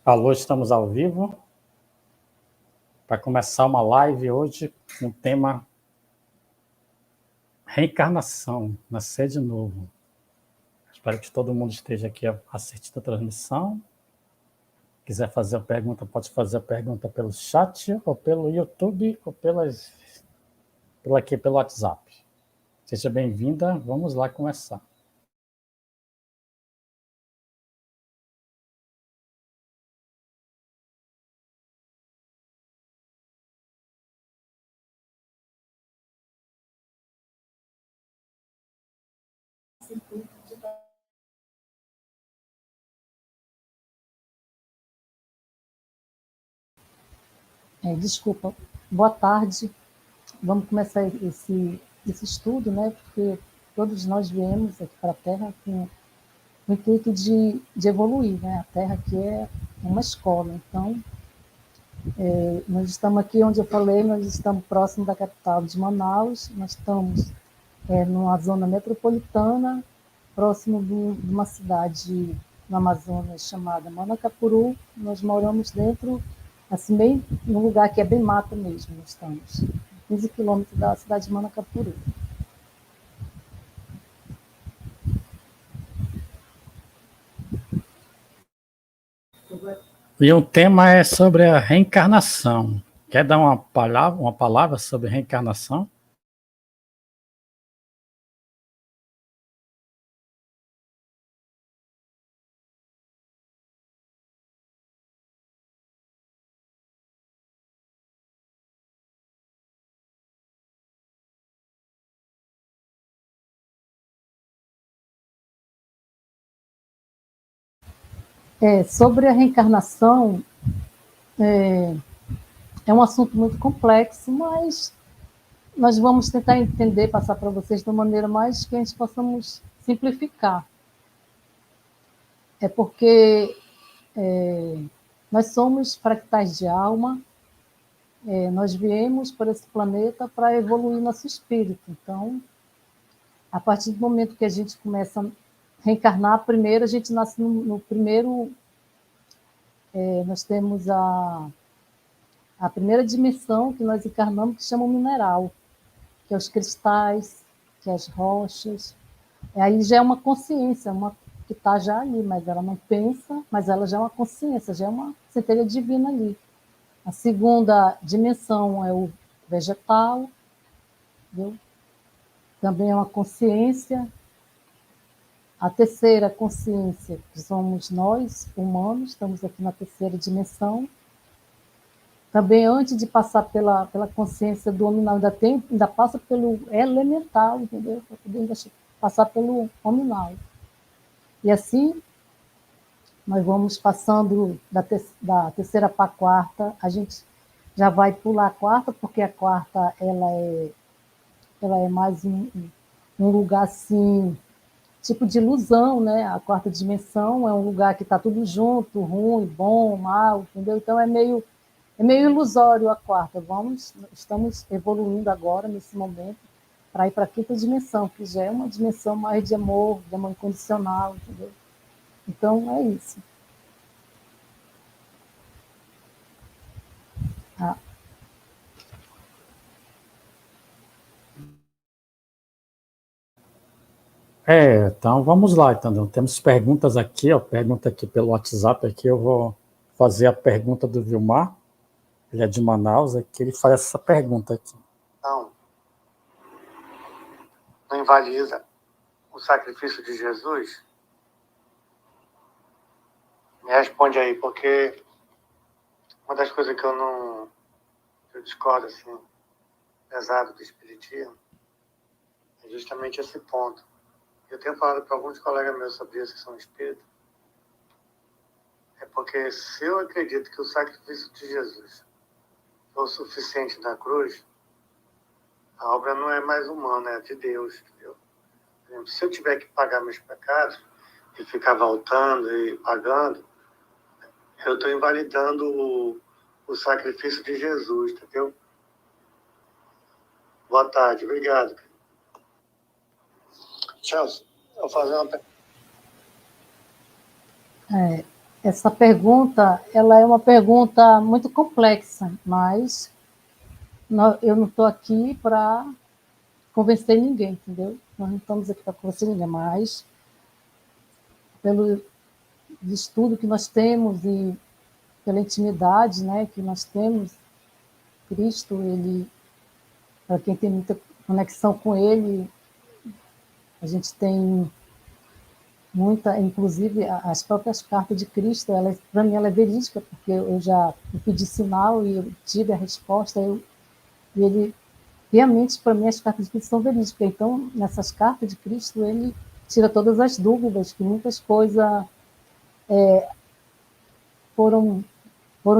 Alô, estamos ao vivo. Vai começar uma live hoje com o tema reencarnação, nascer de novo. Espero que todo mundo esteja aqui assistindo a transmissão. Quiser fazer a pergunta, pode fazer a pergunta pelo chat, ou pelo YouTube, ou pelo WhatsApp. Seja bem-vinda, vamos lá começar. Desculpa, boa tarde. Vamos começar esse estudo, né? Porque todos nós viemos aqui para a Terra com o intuito de evoluir, né? A Terra aqui é uma escola, então nós estamos aqui onde eu falei, nós estamos próximo da capital de Manaus, nós estamos numa zona metropolitana, próximo de uma cidade no Amazonas chamada Manacapuru. Nós moramos dentro, assim, bem num lugar que é bem mato mesmo, nós estamos 15 quilômetros da cidade de Manacapuru. E o tema é sobre a reencarnação. Quer dar uma palavra sobre reencarnação? Sobre a reencarnação, é um assunto muito complexo, mas nós vamos tentar entender, passar para vocês de uma maneira mais que a gente possamos simplificar. É porque nós somos fractais de alma, nós viemos por esse planeta para evoluir nosso espírito. Então, a partir do momento que a gente começa a reencarnar, primeiro a gente nasce no primeiro... nós temos a primeira dimensão que nós encarnamos, que chama o mineral, que é os cristais, que é as rochas. Aí já é uma consciência, que está já ali, mas ela não pensa, mas ela já é uma consciência, já é uma centelha divina ali. A segunda dimensão é o vegetal, viu? Também é uma consciência. A terceira consciência, que somos nós, humanos, estamos aqui na terceira dimensão. Também, antes de passar pela consciência do nominal, ainda passa pelo elemental, entendeu? Para poder passar pelo nominal. E assim, nós vamos passando da terceira para a quarta. A gente já vai pular a quarta, porque a quarta ela é mais um lugar assim, tipo de ilusão, né? A quarta dimensão é um lugar que está tudo junto, ruim, bom, mal, entendeu? Então é meio ilusório a quarta. Estamos evoluindo agora, nesse momento, para ir para a quinta dimensão, que já é uma dimensão mais de amor incondicional, entendeu? Então, é isso. Então vamos lá, então. Temos perguntas aqui, pergunta aqui pelo WhatsApp, aqui eu vou fazer a pergunta do Vilmar, ele é de Manaus, aqui ele faz essa pergunta aqui. Não invalida o sacrifício de Jesus? Me responde aí, porque uma das coisas que eu discordo, assim, pesado do espiritismo, é justamente esse ponto. Eu tenho falado para alguns colegas meus sobre isso, que são espíritas, é porque se eu acredito que o sacrifício de Jesus foi o suficiente na cruz, a obra não é mais humana, é de Deus, entendeu? Por exemplo, se eu tiver que pagar meus pecados e ficar voltando e pagando, eu estou invalidando o sacrifício de Jesus, entendeu? Boa tarde, obrigado. Chelsea, eu vou fazer uma pergunta. Essa pergunta, ela é uma pergunta muito complexa, mas eu não estou aqui para convencer ninguém, entendeu? Nós não estamos aqui para convencer ninguém, mas pelo estudo que nós temos e pela intimidade, né, que nós temos, Cristo, ele, para quem tem muita conexão com ele, a gente tem muita, inclusive as próprias cartas de Cristo, para mim ela é verídica, porque eu já pedi sinal e eu tive a resposta, e ele, realmente, para mim, as cartas de Cristo são verídicas. Então, nessas cartas de Cristo, ele tira todas as dúvidas, que muitas coisas foram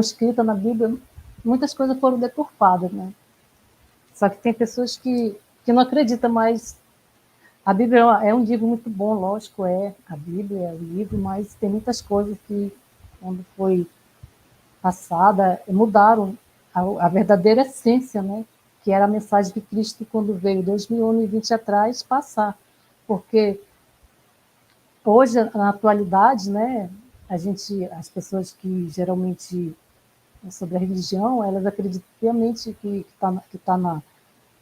escritas na Bíblia, muitas coisas foram deturpadas, né? Só que tem pessoas que não acreditam, mas a Bíblia é um livro muito bom, lógico, a Bíblia é o livro, mas tem muitas coisas que, quando foi passada, mudaram a verdadeira essência, né? Que era a mensagem de Cristo quando veio 2020 atrás passar. Porque hoje, na atualidade, né, as pessoas que geralmente sobre a religião, elas acreditam piamente que está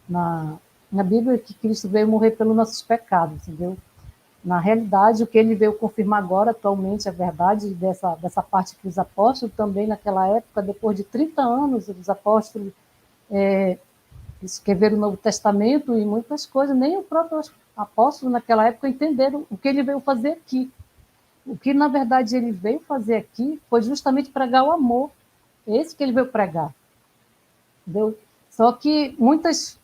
na Bíblia que Cristo veio morrer pelos nossos pecados, entendeu? Na realidade, o que ele veio confirmar agora, atualmente, a verdade dessa parte que os apóstolos também, naquela época, depois de 30 anos, os apóstolos escreveram o Novo Testamento e muitas coisas, nem o próprio apóstolo, naquela época, entenderam o que ele veio fazer aqui. O que, na verdade, ele veio fazer aqui foi justamente pregar o amor. Esse que ele veio pregar. Entendeu? Só que muitas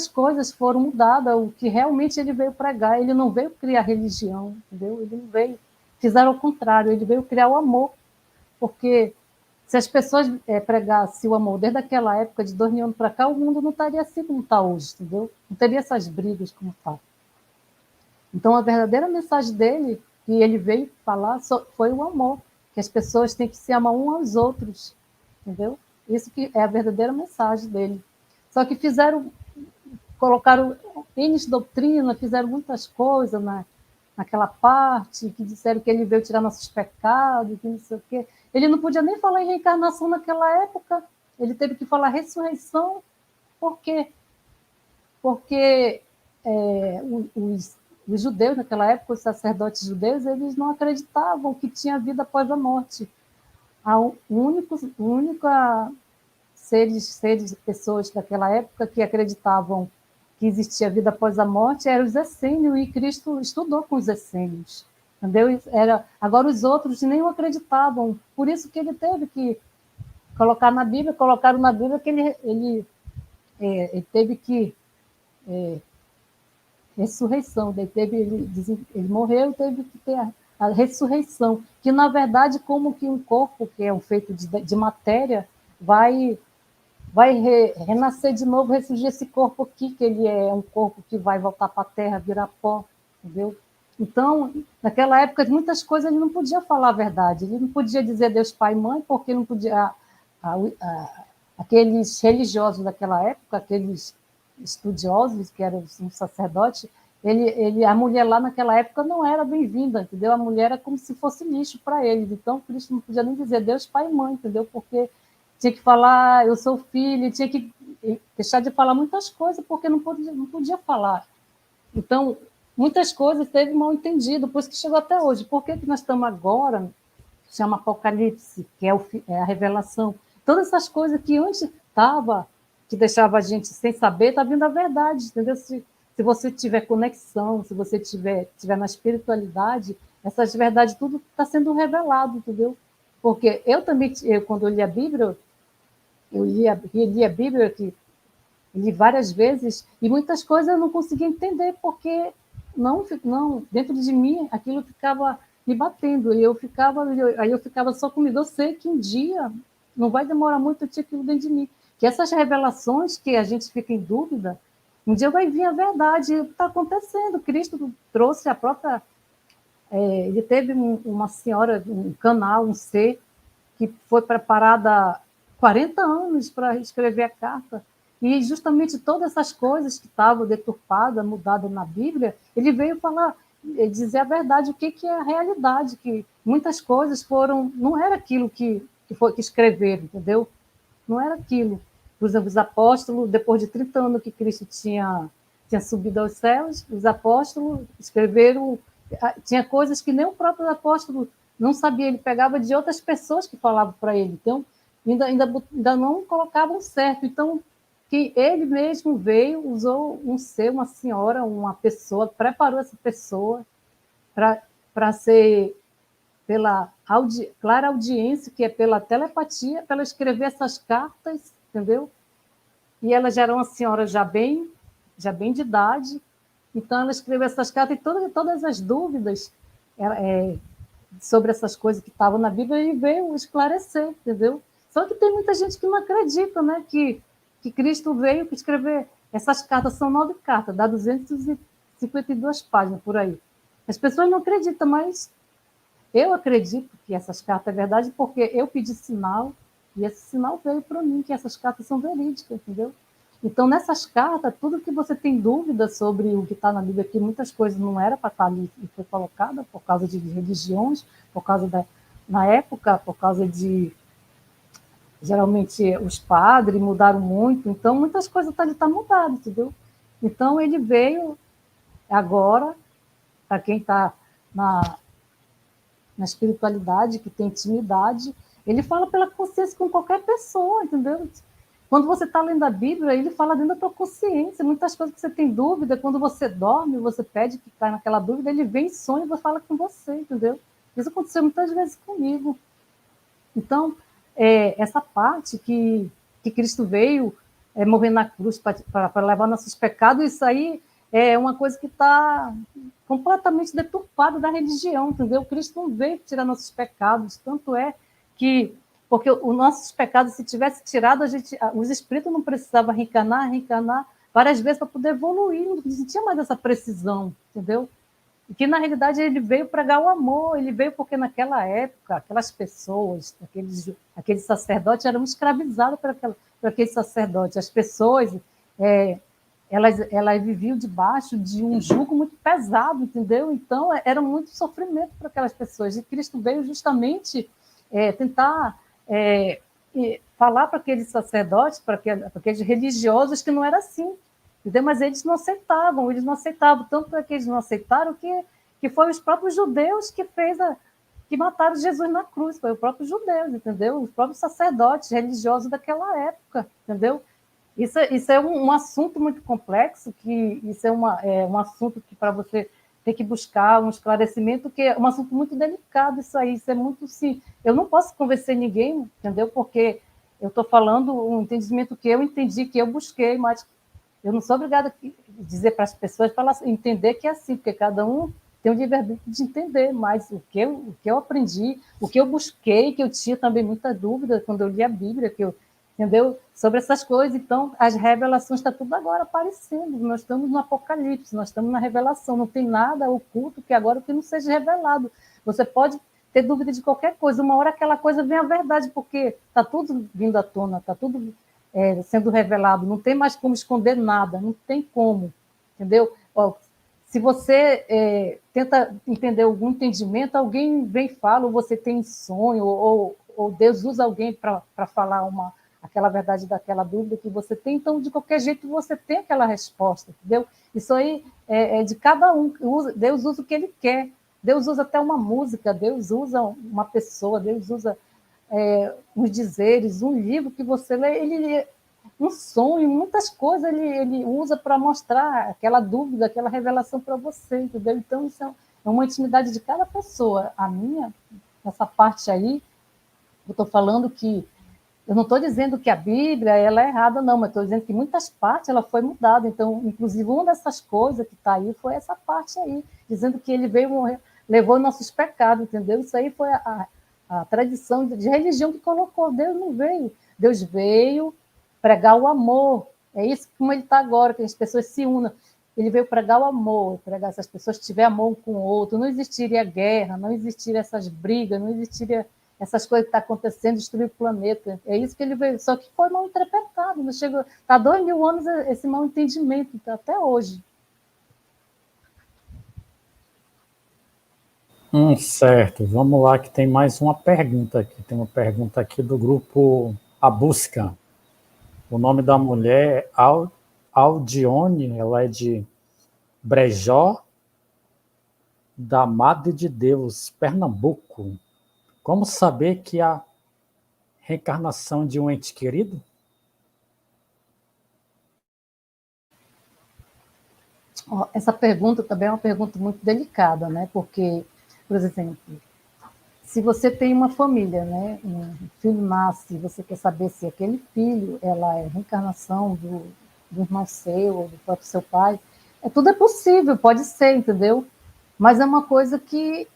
coisas foram mudadas, o que realmente ele veio pregar. Ele não veio criar religião, entendeu? Ele não veio. Fizeram o contrário, ele veio criar o amor. Porque se as pessoas pregassem o amor desde aquela época, de 2000 anos para cá, o mundo não estaria assim como está hoje, entendeu? Não teria essas brigas como está. Então, a verdadeira mensagem dele, que ele veio falar, foi o amor, que as pessoas têm que se amar uns aos outros, entendeu? Isso que é a verdadeira mensagem dele. Só que colocaram N doutrina, fizeram muitas coisas naquela parte, que disseram que ele veio tirar nossos pecados, que não sei o quê. Ele não podia nem falar em reencarnação naquela época, ele teve que falar ressurreição. Por quê? Porque os judeus, naquela época, os sacerdotes judeus, eles não acreditavam que tinha vida após a morte. O única pessoas daquela época que acreditavam que existia vida após a morte eram os essênios, e Cristo estudou com os essênios. Entendeu? Agora os outros nem acreditavam, por isso que ele teve que colocaram na Bíblia que ele teve que ressurreição, ele morreu e teve que ter a ressurreição, que na verdade como que um corpo que é feito de matéria vai renascer de novo, ressurgir esse corpo aqui, que ele é um corpo que vai voltar para a terra, virar pó, entendeu? Então, naquela época, muitas coisas ele não podia falar a verdade, ele não podia dizer Deus Pai e Mãe, porque não podia... aqueles religiosos daquela época, aqueles estudiosos, que eram um sacerdote, a mulher lá naquela época não era bem-vinda, entendeu? A mulher era como se fosse lixo para eles, então Cristo não podia nem dizer Deus Pai e Mãe, entendeu? Porque tinha que falar, eu sou filho, tinha que deixar de falar muitas coisas, porque não podia falar. Então, muitas coisas teve mal entendido, por isso que chegou até hoje. Por que nós estamos agora, chama Apocalipse, que é a revelação. Todas essas coisas que antes estava, que deixava a gente sem saber, está vindo a verdade, entendeu? Se você tiver conexão, se você tiver na espiritualidade, essas verdades tudo está sendo revelado, entendeu? Porque eu também, quando eu li a Bíblia, eu li a Bíblia, que li várias vezes, e muitas coisas eu não conseguia entender, porque não dentro de mim aquilo ficava me batendo, e aí eu ficava só comigo. Eu sei que um dia, não vai demorar muito, eu tinha aquilo dentro de mim. Que essas revelações que a gente fica em dúvida, um dia vai vir a verdade, e está acontecendo. Cristo trouxe a própria... ele teve uma senhora, um canal, um ser, que foi preparada 40 anos para escrever a carta. E justamente todas essas coisas que estavam deturpadas, mudadas na Bíblia, ele veio falar, dizer a verdade, o que é a realidade, que muitas coisas não era aquilo que escreveram, entendeu? Não era aquilo. Por exemplo, os apóstolos, depois de 30 anos que Cristo tinha subido aos céus, os apóstolos escreveram, tinha coisas que nem o próprio apóstolo não sabia, ele pegava de outras pessoas que falavam para ele, então ainda não colocavam certo. Então, que ele mesmo veio, usou um ser, uma senhora, uma pessoa, preparou essa pessoa para ser pela clara audiência, que é pela telepatia, para ela escrever essas cartas, entendeu? E ela já era uma senhora já bem de idade, então ela escreveu essas cartas e todas as dúvidas sobre essas coisas que estavam na Bíblia, ele veio esclarecer, entendeu? Só que tem muita gente que não acredita, né? Que Cristo veio escrever. Essas cartas são 9 cartas, dá 252 páginas por aí. As pessoas não acreditam, mas eu acredito que essas cartas é verdade, porque eu pedi sinal, e esse sinal veio para mim, que essas cartas são verídicas, entendeu? Então, nessas cartas, tudo que você tem dúvida sobre o que está na Bíblia, que muitas coisas não era para estar ali e foi colocada por causa de religiões, por causa na época, por causa de... Geralmente, os padres mudaram muito, então muitas coisas estão mudadas, entendeu? Então, ele veio agora, para quem está na espiritualidade, que tem intimidade, ele fala pela consciência com qualquer pessoa, entendeu? Quando você está lendo a Bíblia, ele fala dentro da tua consciência. Muitas coisas que você tem dúvida, quando você dorme, você pede que cai naquela dúvida, ele vem em sonho e fala com você, entendeu? Isso aconteceu muitas vezes comigo. Então, essa parte que Cristo veio morrer na cruz para levar nossos pecados, isso aí é uma coisa que está completamente deturpada da religião, entendeu? Cristo não veio tirar nossos pecados, tanto é que, porque os nossos pecados, se tivesse tirado, os espíritos não precisavam reencarnar várias vezes para poder evoluir, não tinha mais essa precisão, entendeu? E que, na realidade, ele veio pregar o amor, ele veio porque, naquela época, aquelas pessoas, aqueles sacerdotes, eram escravizados por aqueles sacerdotes. As pessoas, elas viviam debaixo de um jugo muito pesado, entendeu? Então, era muito sofrimento para aquelas pessoas. E Cristo veio justamente tentar falar para aqueles sacerdotes, para aqueles religiosos, que não era assim. Entendeu? Mas eles não aceitavam, tanto é que eles não aceitaram que foi os próprios judeus que mataram Jesus na cruz, foi os próprios judeus, entendeu? Os próprios sacerdotes religiosos daquela época, entendeu? Isso é um assunto muito complexo, que isso é um assunto que para você ter que buscar um esclarecimento, que é um assunto muito delicado, isso é muito, sim. Eu não posso convencer ninguém, entendeu? Porque eu estou falando um entendimento que eu entendi, que eu busquei, mas eu não sou obrigada a dizer para as pessoas para elas entender que é assim, porque cada um tem o livre-arbítrio de entender, mas o que eu aprendi, o que eu busquei, que eu tinha também muita dúvida quando eu li a Bíblia, entendeu? Sobre essas coisas. Então, as revelações estão tudo agora aparecendo. Nós estamos no Apocalipse, nós estamos na revelação. Não tem nada oculto que agora que não seja revelado. Você pode ter dúvida de qualquer coisa. Uma hora aquela coisa vem a verdade, porque está tudo vindo à tona, está tudo sendo revelado. Não tem mais como esconder nada, não tem como, entendeu? Se você tenta entender algum entendimento, alguém vem e fala, ou você tem sonho, ou Deus usa alguém para falar aquela verdade daquela dúvida que você tem, então, de qualquer jeito, você tem aquela resposta, entendeu? Isso aí é de cada um. Deus usa o que ele quer. Deus usa até uma música, Deus usa uma pessoa, Deus usa uns dizeres, um livro que você lê, um sonho, muitas coisas ele usa para mostrar aquela dúvida, aquela revelação para você, entendeu? Então, isso é uma intimidade de cada pessoa. A minha, nessa parte aí, eu estou falando que eu não estou dizendo que a Bíblia ela é errada, não, mas estou dizendo que muitas partes ela foi mudada. Então, inclusive, uma dessas coisas que está aí foi essa parte aí, dizendo que ele veio morrer, levou nossos pecados, entendeu? Isso aí foi a tradição de religião que colocou. Deus não veio. Deus veio pregar o amor. É isso como ele está agora, que as pessoas se unam. Ele veio pregar o amor, pregar, se as pessoas tiverem amor um com o outro, não existiria guerra, não existiria essas brigas, não existiria essas coisas que estão acontecendo, destruir o planeta. É isso que ele veio. Só que foi mal interpretado. Está 2000 anos esse mal entendimento, tá, até hoje. Certo. Vamos lá, que tem mais uma pergunta aqui. Tem uma pergunta aqui do grupo A Busca. O nome da mulher é Aldione, ela é de Brejó, da Madre de Deus, Pernambuco. Como saber que a reencarnação de um ente querido? Essa pergunta também é uma pergunta muito delicada, né? Porque, por exemplo, se você tem uma família, né? Um filho nasce, você quer saber se aquele filho ela é reencarnação do irmão seu ou do próprio seu pai, tudo é possível, pode ser, entendeu? Mas é uma coisa que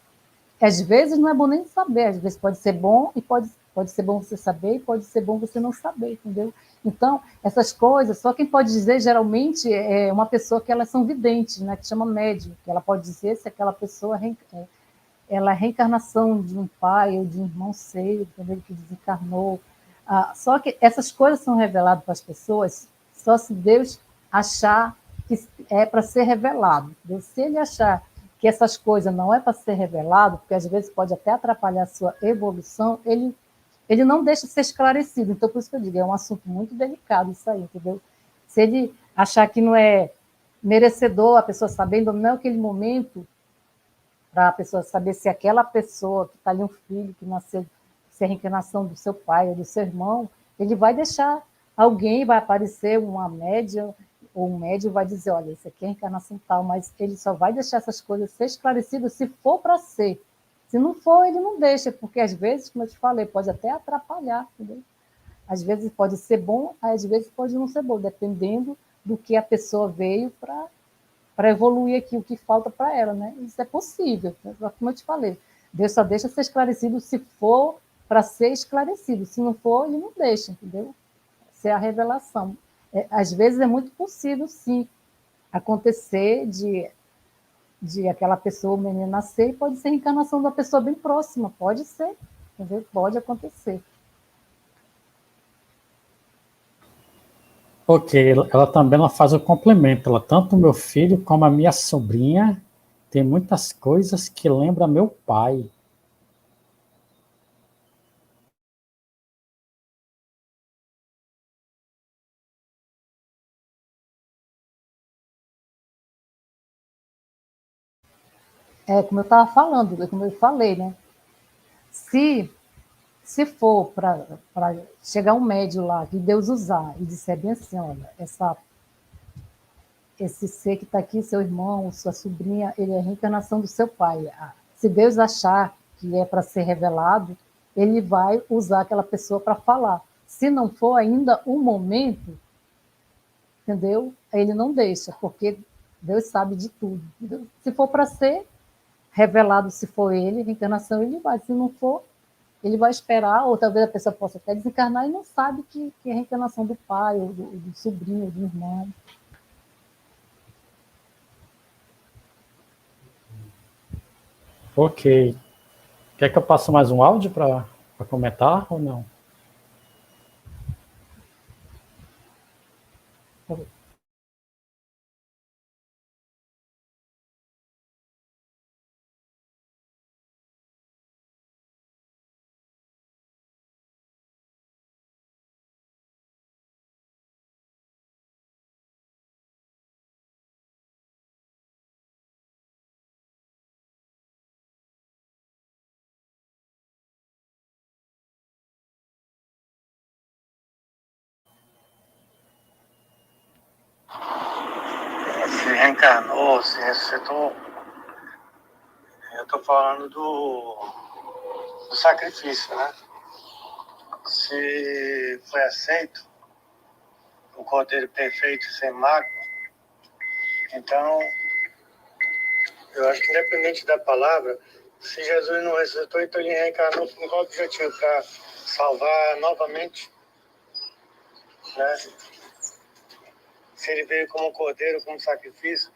às vezes não é bom nem saber, às vezes pode ser bom e pode ser bom você saber e pode ser bom você não saber, entendeu? Então, essas coisas, só quem pode dizer geralmente é uma pessoa que elas são videntes, né, que chama médium, que ela pode dizer se aquela pessoa ela é reencarnação de um pai ou de um irmão seu, entendeu? Que desencarnou. Só que essas coisas são reveladas para as pessoas só se Deus achar que é para ser revelado. Se ele achar que essas coisas não é para ser revelado, porque às vezes pode até atrapalhar a sua evolução, ele não deixa ser esclarecido. Então, por isso que eu digo, é um assunto muito delicado isso aí, entendeu? Se ele achar que não é merecedor a pessoa sabendo, não é aquele momento para a pessoa saber se aquela pessoa que está ali, um filho que nasceu, se é a reencarnação do seu pai ou do seu irmão, ele vai deixar alguém, vai aparecer uma médium, ou um médium vai dizer, olha, isso aqui é a reencarnação tal, mas ele só vai deixar essas coisas ser esclarecidas se for para ser. Se não for, ele não deixa, porque às vezes, como eu te falei, pode até atrapalhar, entendeu? Às vezes pode ser bom, às vezes pode não ser bom, dependendo do que a pessoa veio para evoluir aqui o que falta para ela, né? Isso é possível, como eu te falei. Deus só deixa ser esclarecido se for para ser esclarecido. Se não for, ele não deixa, entendeu? Essa é a revelação. Às vezes é muito possível, sim, acontecer de aquela pessoa, o menino nascer, e pode ser reencarnação da pessoa bem próxima, pode ser, entendeu? Pode acontecer. Ok, ela também ela faz o complemento. Ela, tanto meu filho como a minha sobrinha tem muitas coisas que lembram meu pai. Como eu estava falando, como eu falei, né? Se Se for para chegar um médium lá, que Deus usar, e disser bem assim, olha, esse ser que está aqui, seu irmão, sua sobrinha, ele é a reencarnação do seu pai. Se Deus achar que é para ser revelado, ele vai usar aquela pessoa para falar. Se não for ainda o momento, entendeu? Ele não deixa, porque Deus sabe de tudo. Entendeu? Se for para ser revelado, se for ele, reencarnação, ele vai. Se não for, ele vai esperar, ou talvez a pessoa possa até desencarnar e não sabe que é a reencarnação do pai, ou do sobrinho, ou do irmão. Ok. Quer que eu passe mais um áudio para comentar ou não? Se reencarnou, se ressuscitou, eu estou falando do sacrifício, né? Se foi aceito o cordeiro perfeito sem mácula, então eu acho que independente da palavra, se Jesus não ressuscitou, então ele reencarnou com qual objetivo? Para salvar novamente, né? Se ele veio como cordeiro, como sacrifício,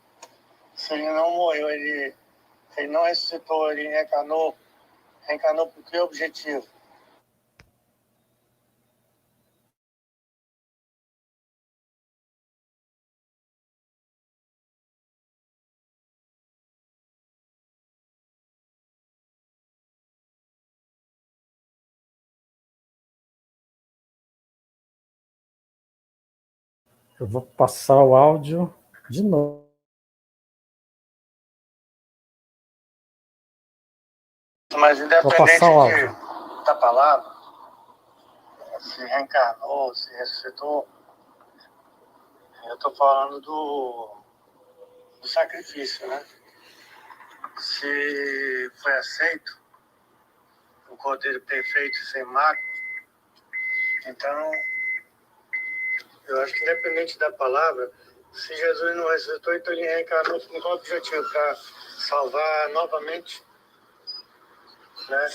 se ele não morreu, se ele não ressuscitou, ele reencarnou por que objetivo? Eu vou passar o áudio de novo. Mas independente da palavra, se reencarnou, se ressuscitou, eu estou falando do sacrifício, né? Se foi aceito o Cordeiro perfeito e sem mácula, então eu acho que independente da palavra, se Jesus não ressuscitou, então ele reencarnou com qual objetivo? Para salvar novamente, né?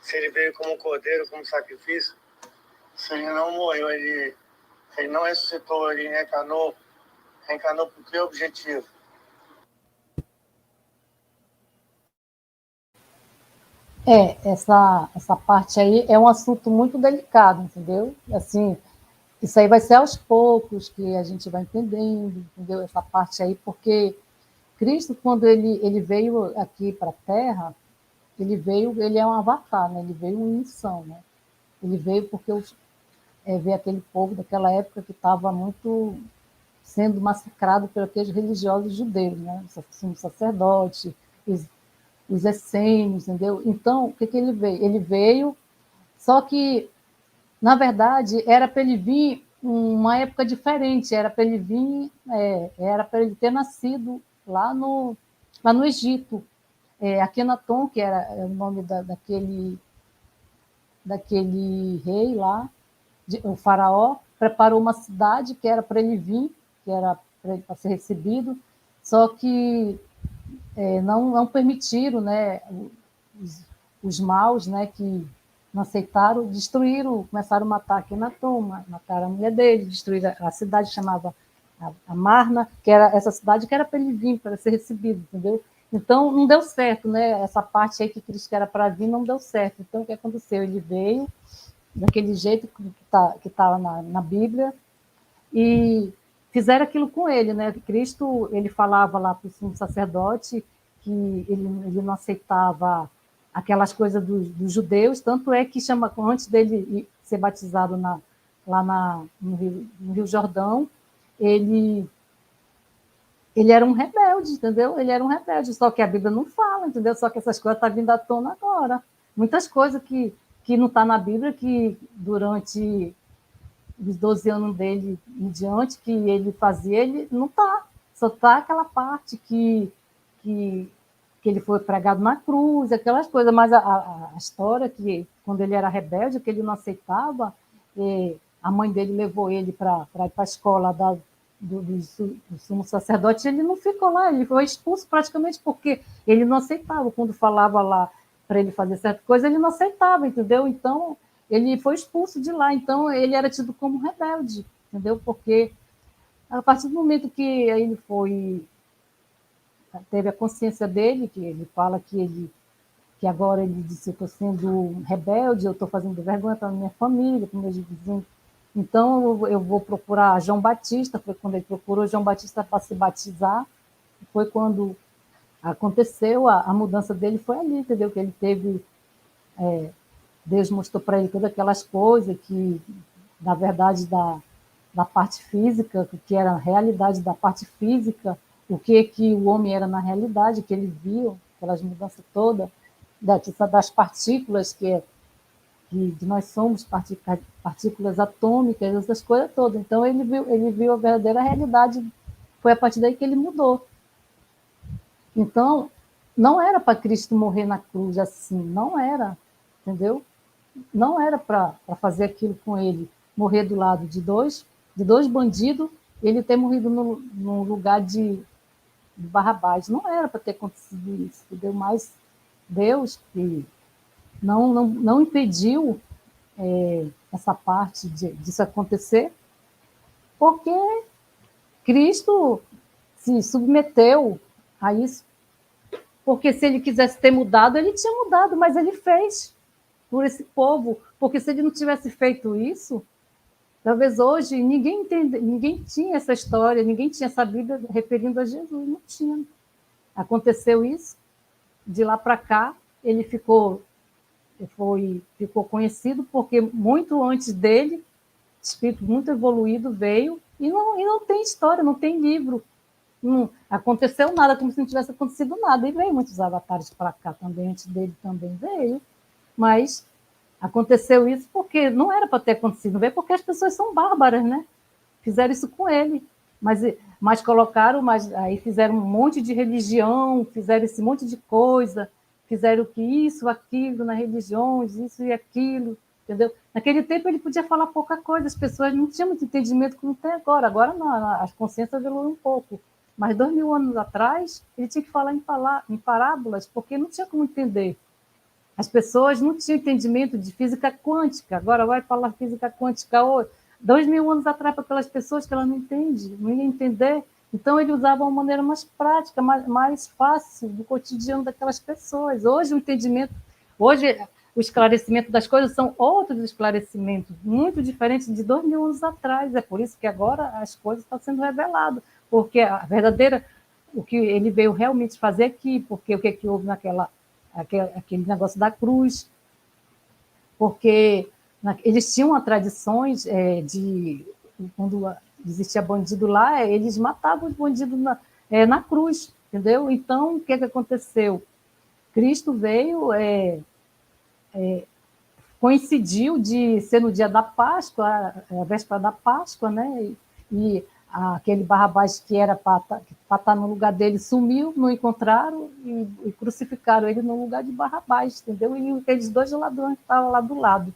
Se ele veio como cordeiro, como sacrifício, se ele não morreu, ele não ressuscitou, ele reencarnou por que objetivo? Essa parte aí é um assunto muito delicado, entendeu? Assim, isso aí vai ser aos poucos que a gente vai entendendo, entendeu? Essa parte aí, porque Cristo, quando ele veio aqui para a Terra, ele é um avatar, né? Ele veio em missão, né? Ele veio porque veio aquele povo daquela época que estava muito sendo massacrado por aqueles religiosos judeus, né? Os sacerdotes, os essênios, entendeu? Então, o que ele veio? Ele veio, só que, na verdade, era para ele vir uma época diferente, era para ele vir, era para ele ter nascido lá no Egito. Akhenaton, que era o nome daquele rei lá, o faraó, preparou uma cidade que era para ele vir, que era para ser recebido, só que não permitiram, né, os maus, né, que não aceitaram, destruíram, começaram a matar Akhenaton, mataram a mulher dele, destruíram a cidade que chamava a Marna, que era essa cidade que era para ele vir, para ser recebido, entendeu? Então, não deu certo, né? Essa parte aí que Cristo era para vir não deu certo. Então, o que aconteceu? Ele veio daquele jeito que tá na Bíblia e fizeram aquilo com ele, né? Cristo, ele falava lá para o sumo sacerdote que ele não aceitava aquelas coisas dos judeus, tanto é que antes dele ser batizado no Rio Jordão, ele era um rebelde, entendeu? Ele era um rebelde, só que a Bíblia não fala, entendeu? Só que essas coisas estão vindo à tona agora. Muitas coisas que não está na Bíblia, que durante os 12 anos dele em diante, que ele fazia, ele não está. Só está aquela parte que ele foi pregado na cruz, aquelas coisas, mas a história que, quando ele era rebelde, que ele não aceitava, a mãe dele levou ele para ir para a escola do sumo sacerdote, ele não ficou lá, ele foi expulso praticamente porque ele não aceitava. Quando falava lá para ele fazer certa coisa, ele não aceitava, entendeu? Então, ele foi expulso de lá. Então, ele era tido como rebelde, entendeu? Porque a partir do momento que ele teve a consciência dele, que ele fala que agora ele disse: eu estou sendo rebelde, eu estou fazendo vergonha para a minha família, para meus vizinhos. Então, eu vou procurar João Batista. Foi quando ele procurou João Batista para se batizar. Foi quando aconteceu a mudança dele, foi ali, entendeu? Que ele teve... Deus mostrou para ele todas aquelas coisas que, na verdade, da parte física, que era a realidade da parte física, o que o homem era na realidade, que ele viu, aquelas mudanças todas, das partículas que nós somos partículas atômicas, essas coisas todas. Então, ele viu a verdadeira realidade. Foi a partir daí que ele mudou. Então, não era para Cristo morrer na cruz assim, não era, entendeu? Não era para fazer aquilo com ele, morrer do lado de dois bandidos, ele ter morrido no lugar de Barrabás. Não era para ter acontecido isso, entendeu? Mas Deus, que não impediu essa parte disso acontecer, porque Cristo se submeteu a isso. Porque se ele quisesse ter mudado, ele tinha mudado, mas ele fez por esse povo. Porque se ele não tivesse feito isso, talvez hoje ninguém tinha essa história, ninguém tinha essa Bíblia referindo a Jesus, não tinha. Aconteceu isso, de lá para cá, ele ficou conhecido, porque muito antes dele, espírito muito evoluído veio e não tem história, não tem livro. Não aconteceu nada, como se não tivesse acontecido nada. E veio muitos avatares para cá também, antes dele também veio. Mas aconteceu isso porque não era para ter acontecido, veio porque as pessoas são bárbaras, né? Fizeram isso com ele. Mas colocaram, mas aí fizeram um monte de religião, fizeram esse monte de coisa, fizeram que isso, aquilo, nas religiões, isso e aquilo, entendeu? Naquele tempo ele podia falar pouca coisa, as pessoas não tinham muito entendimento como tem agora. Agora não, as consciências evoluíram um pouco. Mas 2000 anos atrás, ele tinha que falar em parábolas, porque não tinha como entender. As pessoas não tinham entendimento de física quântica. Agora vai falar física quântica hoje. 2000 anos atrás, para aquelas pessoas que ela não entende, não ia entender. Então, ele usava uma maneira mais prática, mais fácil do cotidiano daquelas pessoas. Hoje, o entendimento, hoje, o esclarecimento das coisas são outros esclarecimentos, muito diferentes de 2000 anos atrás. É por isso que agora as coisas estão sendo reveladas, porque a verdadeira, o que ele veio realmente fazer aqui, porque o que houve aquele negócio da cruz, porque eles tinham tradições de quando existia bandido lá, eles matavam os bandidos na cruz, entendeu? Então, o que aconteceu? Cristo veio, coincidiu de ser no dia da Páscoa, a véspera da Páscoa, né? E aquele Barrabás que era para estar no lugar dele sumiu, não encontraram e crucificaram ele no lugar de Barrabás, entendeu? E aqueles dois ladrões que estavam lá do lado.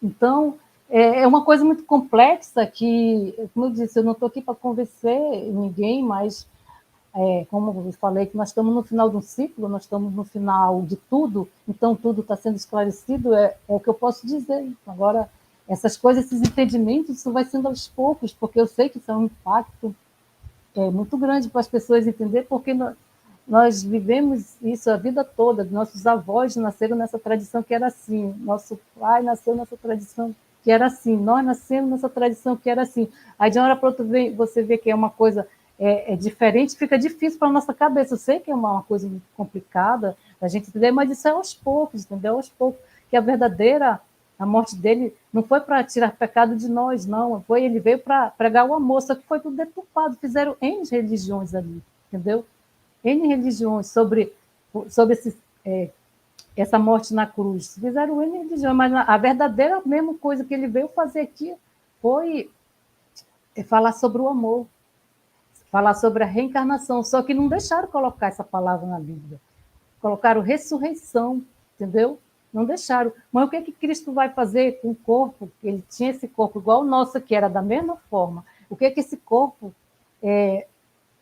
Então, é uma coisa muito complexa que, como eu disse, eu não estou aqui para convencer ninguém, mas, como eu falei, que nós estamos no final de um ciclo, nós estamos no final de tudo, então tudo está sendo esclarecido, é o que eu posso dizer. Agora, essas coisas, esses entendimentos, isso vai sendo aos poucos, porque eu sei que isso é um impacto muito grande para as pessoas entender, porque nós vivemos isso a vida toda, nossos avós nasceram nessa tradição que era assim, nosso pai nasceu nessa tradição que era assim, nós nascemos nessa tradição que era assim. Aí de uma hora para outra você vê que é uma coisa diferente, fica difícil para a nossa cabeça. Eu sei que é uma coisa muito complicada da gente entender, mas isso é aos poucos, entendeu? Aos poucos, que a morte dele não foi para tirar pecado de nós, não. Ele veio para pregar o amor, só que foi tudo deturpado. Fizeram N religiões ali, entendeu? N religiões sobre essa morte na cruz. Fizeram N religiões, mas a verdadeira mesma coisa que ele veio fazer aqui foi falar sobre o amor, falar sobre a reencarnação, só que não deixaram colocar essa palavra na Bíblia. Colocaram ressurreição, entendeu? Não deixaram. Mas o que Cristo vai fazer com o corpo? Ele tinha esse corpo igual o nosso, que era da mesma forma. O que esse corpo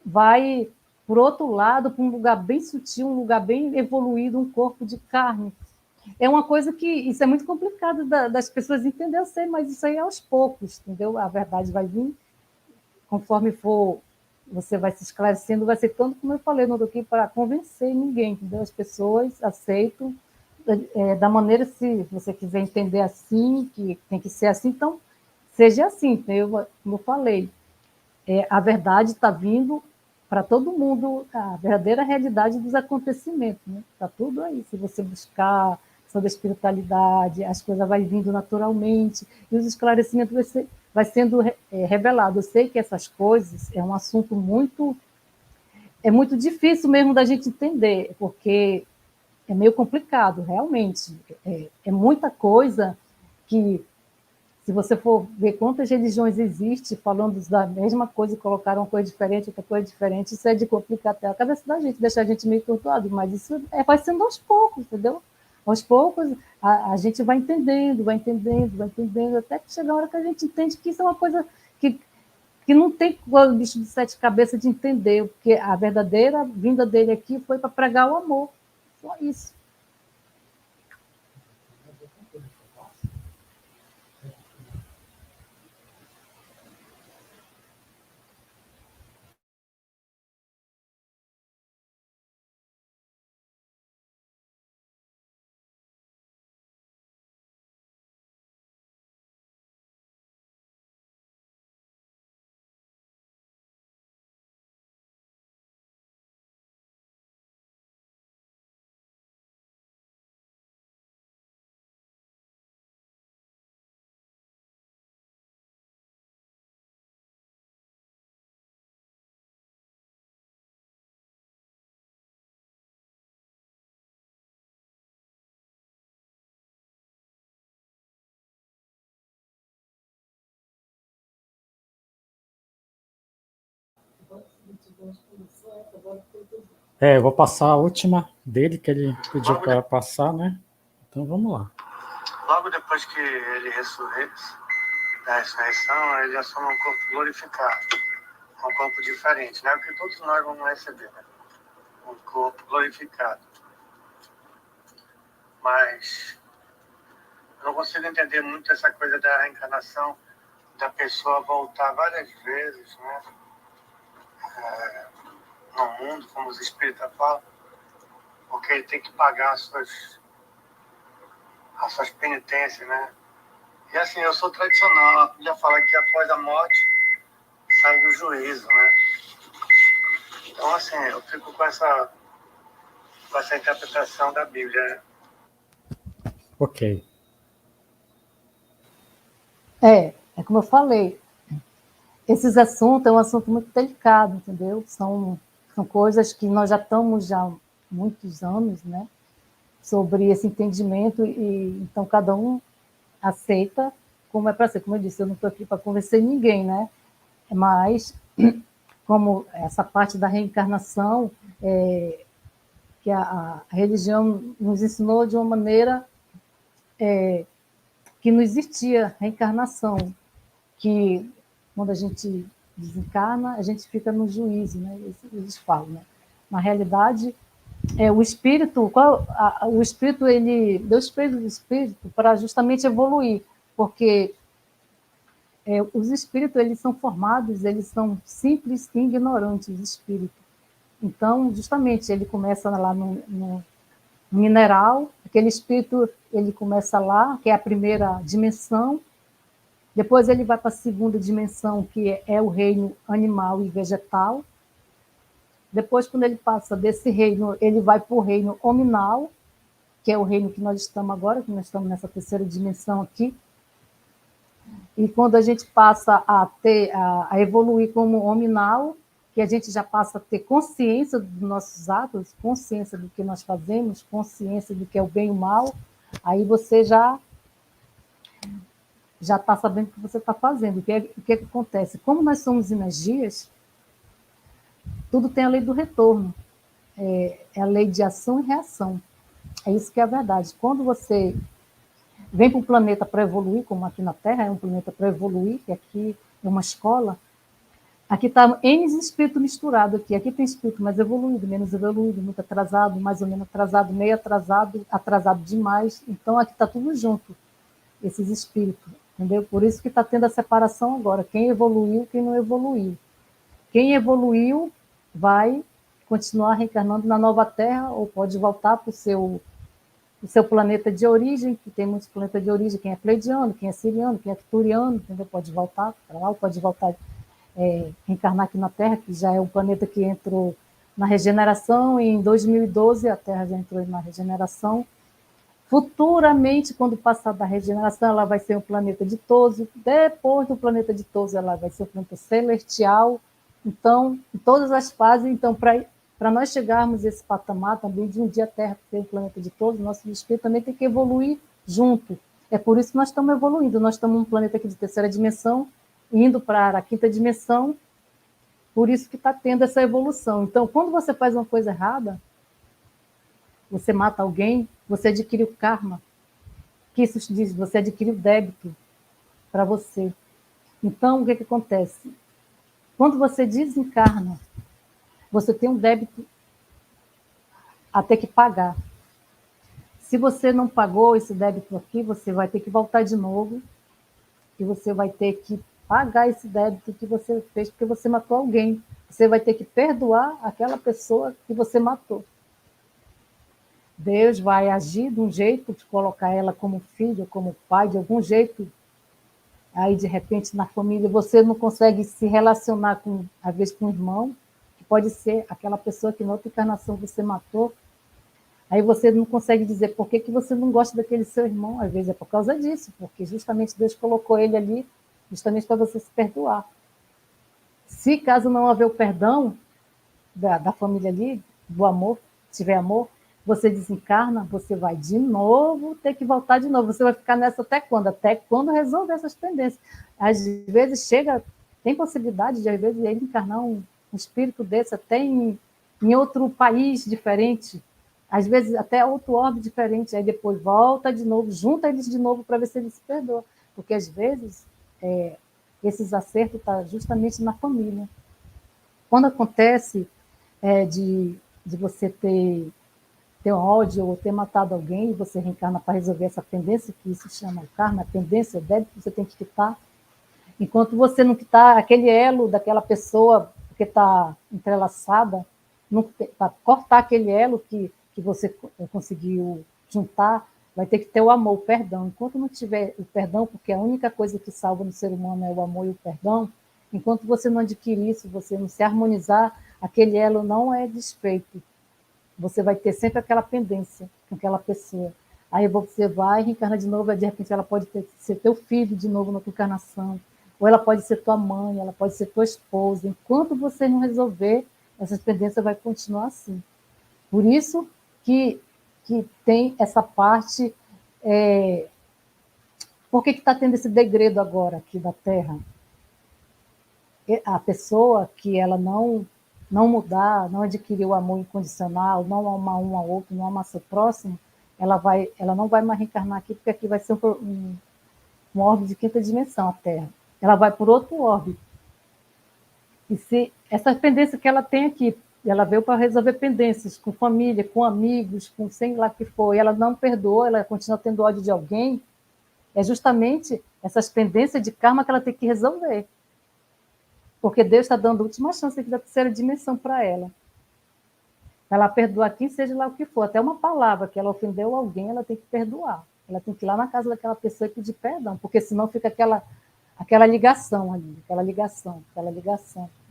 vai, por outro lado, para um lugar bem sutil, um lugar bem evoluído, um corpo de carne? É uma coisa que, isso é muito complicado das pessoas entenderem, eu sei, mas isso aí é aos poucos, entendeu? A verdade vai vir conforme for, você vai se esclarecendo, vai ser tanto como eu falei, não estou aqui para convencer ninguém, entendeu? As pessoas aceitam da maneira, se você quiser entender assim, que tem que ser assim, então seja assim, entendeu? Como eu falei, a verdade está vindo para todo mundo, a verdadeira realidade dos acontecimentos, né? Está tudo aí, se você buscar sobre a espiritualidade, as coisas vão vindo naturalmente, e os esclarecimentos vai sendo revelado. Eu sei que essas coisas é um assunto muito difícil mesmo da gente entender, porque é meio complicado, realmente. É muita coisa que, se você for ver quantas religiões existem falando da mesma coisa e colocaram uma coisa diferente, outra coisa diferente, isso é de complicar até a cabeça da gente, deixar a gente meio torturado, mas isso vai sendo aos poucos, entendeu? Aos poucos a gente vai entendendo, até que chega a hora que a gente entende que isso é uma coisa que não tem o bicho de sete cabeças de entender, porque a verdadeira vinda dele aqui foi para pregar o amor, só isso. Eu vou passar a última dele, que ele pediu para passar, né? Então vamos lá. Logo depois que ele da ressurreição, ele assume um corpo glorificado, um corpo diferente, né? Porque todos nós vamos receber, né? Um corpo glorificado. Mas eu não consigo entender muito essa coisa da reencarnação, da pessoa voltar várias vezes, né? No mundo, como os espíritas falam, porque ele tem que pagar as suas penitências, né? E assim, eu sou tradicional, a Bíblia fala que após a morte sai o juízo, né? Então, assim, eu fico com essa interpretação da Bíblia, né? Ok. É como eu falei, esses assuntos é um assunto muito delicado, entendeu? São coisas que nós já estamos já há muitos anos, né? Sobre esse entendimento, e então cada um aceita como é para ser. Como eu disse, eu não estou aqui para convencer ninguém, né? Mas, como essa parte da reencarnação, que a religião nos ensinou de uma maneira que não existia reencarnação, que quando a gente desencarna, a gente fica no juízo, né? Eles falam, né? Na realidade, o espírito, o espírito, ele deu o espírito para justamente evoluir, porque os espíritos, eles são formados, eles são simples e ignorantes, os espíritos. Então, justamente, ele começa lá no mineral, aquele espírito, ele começa lá, que é a primeira dimensão, depois ele vai para a segunda dimensão, que é o reino animal e vegetal. Depois, quando ele passa desse reino, ele vai para o reino hominal, que é o reino que nós estamos agora, que nós estamos nessa terceira dimensão aqui. E quando a gente passa a evoluir como hominal, que a gente já passa a ter consciência dos nossos atos, consciência do que nós fazemos, consciência do que é o bem e o mal, aí você já está sabendo o que você está fazendo. O que acontece? Como nós somos energias, tudo tem a lei do retorno. É a lei de ação e reação. É isso que é a verdade. Quando você vem para um planeta para evoluir, como aqui na Terra é um planeta para evoluir, que aqui é uma escola, aqui está N espírito misturado aqui. Aqui tem espírito mais evoluído, menos evoluído, muito atrasado, mais ou menos atrasado, meio atrasado, atrasado demais. Então aqui está tudo junto, esses espíritos, entendeu? Por isso que está tendo a separação agora. Quem evoluiu, quem não evoluiu. Quem evoluiu vai continuar reencarnando na nova Terra ou pode voltar para o seu planeta de origem, que tem muitos planetas de origem, quem é pleidiano, quem é siriano, quem é arcturiano, entendeu? Pode voltar para lá, ou pode voltar, reencarnar aqui na Terra, que já é um planeta que entrou na regeneração, e em 2012 a Terra já entrou na regeneração. Futuramente, quando passar da regeneração, ela vai ser um planeta ditoso, depois do planeta ditoso ela vai ser um planeta celestial. Então, em todas as fases, então, para nós chegarmos a esse patamar também de um dia a Terra ser um planeta ditoso, nosso espírito também tem que evoluir junto. É por isso que nós estamos evoluindo. Nós estamos num planeta aqui de terceira dimensão, indo para a quinta dimensão, por isso que está tendo essa evolução. Então, quando você faz uma coisa errada, você mata alguém, você adquire o karma, que isso diz, você adquire o débito para você. Então, o que acontece? Quando você desencarna, você tem um débito a ter que pagar. Se você não pagou esse débito aqui, você vai ter que voltar de novo e você vai ter que pagar esse débito que você fez porque você matou alguém. Você vai ter que perdoar aquela pessoa que você matou. Deus vai agir de um jeito de colocar ela como filho, como pai, de algum jeito. Aí, de repente, na família, você não consegue se relacionar, às vezes, com um irmão, que pode ser aquela pessoa que na outra encarnação você matou. Aí você não consegue dizer por que você não gosta daquele seu irmão. Às vezes é por causa disso, porque justamente Deus colocou ele ali justamente para você se perdoar. Se caso não haver o perdão da família ali, do amor, tiver amor, você desencarna, você vai de novo ter que voltar de novo. Você vai ficar nessa até quando? Até quando resolver essas pendências. Às vezes tem possibilidade de, às vezes, ele encarnar um um espírito desse até em outro país diferente, às vezes até outro orbe diferente, aí depois volta de novo, junta eles de novo para ver se eles se perdoam. Porque às vezes esses acertos estão justamente na família. Quando acontece de você ter ódio ou ter matado alguém, e você reencarna para resolver essa pendência, que isso chama o karma, a pendência, o débito que você tem que quitar. Enquanto você não quitar aquele elo daquela pessoa que está entrelaçada, para cortar aquele elo que você conseguiu juntar, vai ter que ter o amor, o perdão. Enquanto não tiver o perdão, porque a única coisa que salva no ser humano é o amor e o perdão, enquanto você não adquirir isso, você não se harmonizar, aquele elo não é desfeito. Você vai ter sempre aquela pendência com aquela pessoa. Aí você vai reencarna de novo, e de repente ela pode ser teu filho de novo na tua encarnação, ou ela pode ser tua mãe, ela pode ser tua esposa. Enquanto você não resolver, essa pendência vai continuar assim. Por isso que tem essa parte... Por que está tendo esse degredo agora aqui da Terra? A pessoa que ela não mudar, não adquirir o amor incondicional, não amar um ao outro, não amar seu próximo, ela não vai mais reencarnar aqui, porque aqui vai ser um orbe de quinta dimensão, a Terra. Ela vai por outro orbe. E se essa pendência que ela tem aqui, ela veio para resolver pendências com família, com amigos, com sei lá que for, e ela não perdoou, ela continua tendo ódio de alguém, é justamente essas pendências de karma que ela tem que resolver. Porque Deus está dando a última chance aqui da terceira dimensão para ela. Para ela perdoar quem seja lá o que for. Até uma palavra que ela ofendeu alguém, ela tem que perdoar. Ela tem que ir lá na casa daquela pessoa e pedir perdão, porque senão fica aquela ligação ali, aquela ligação.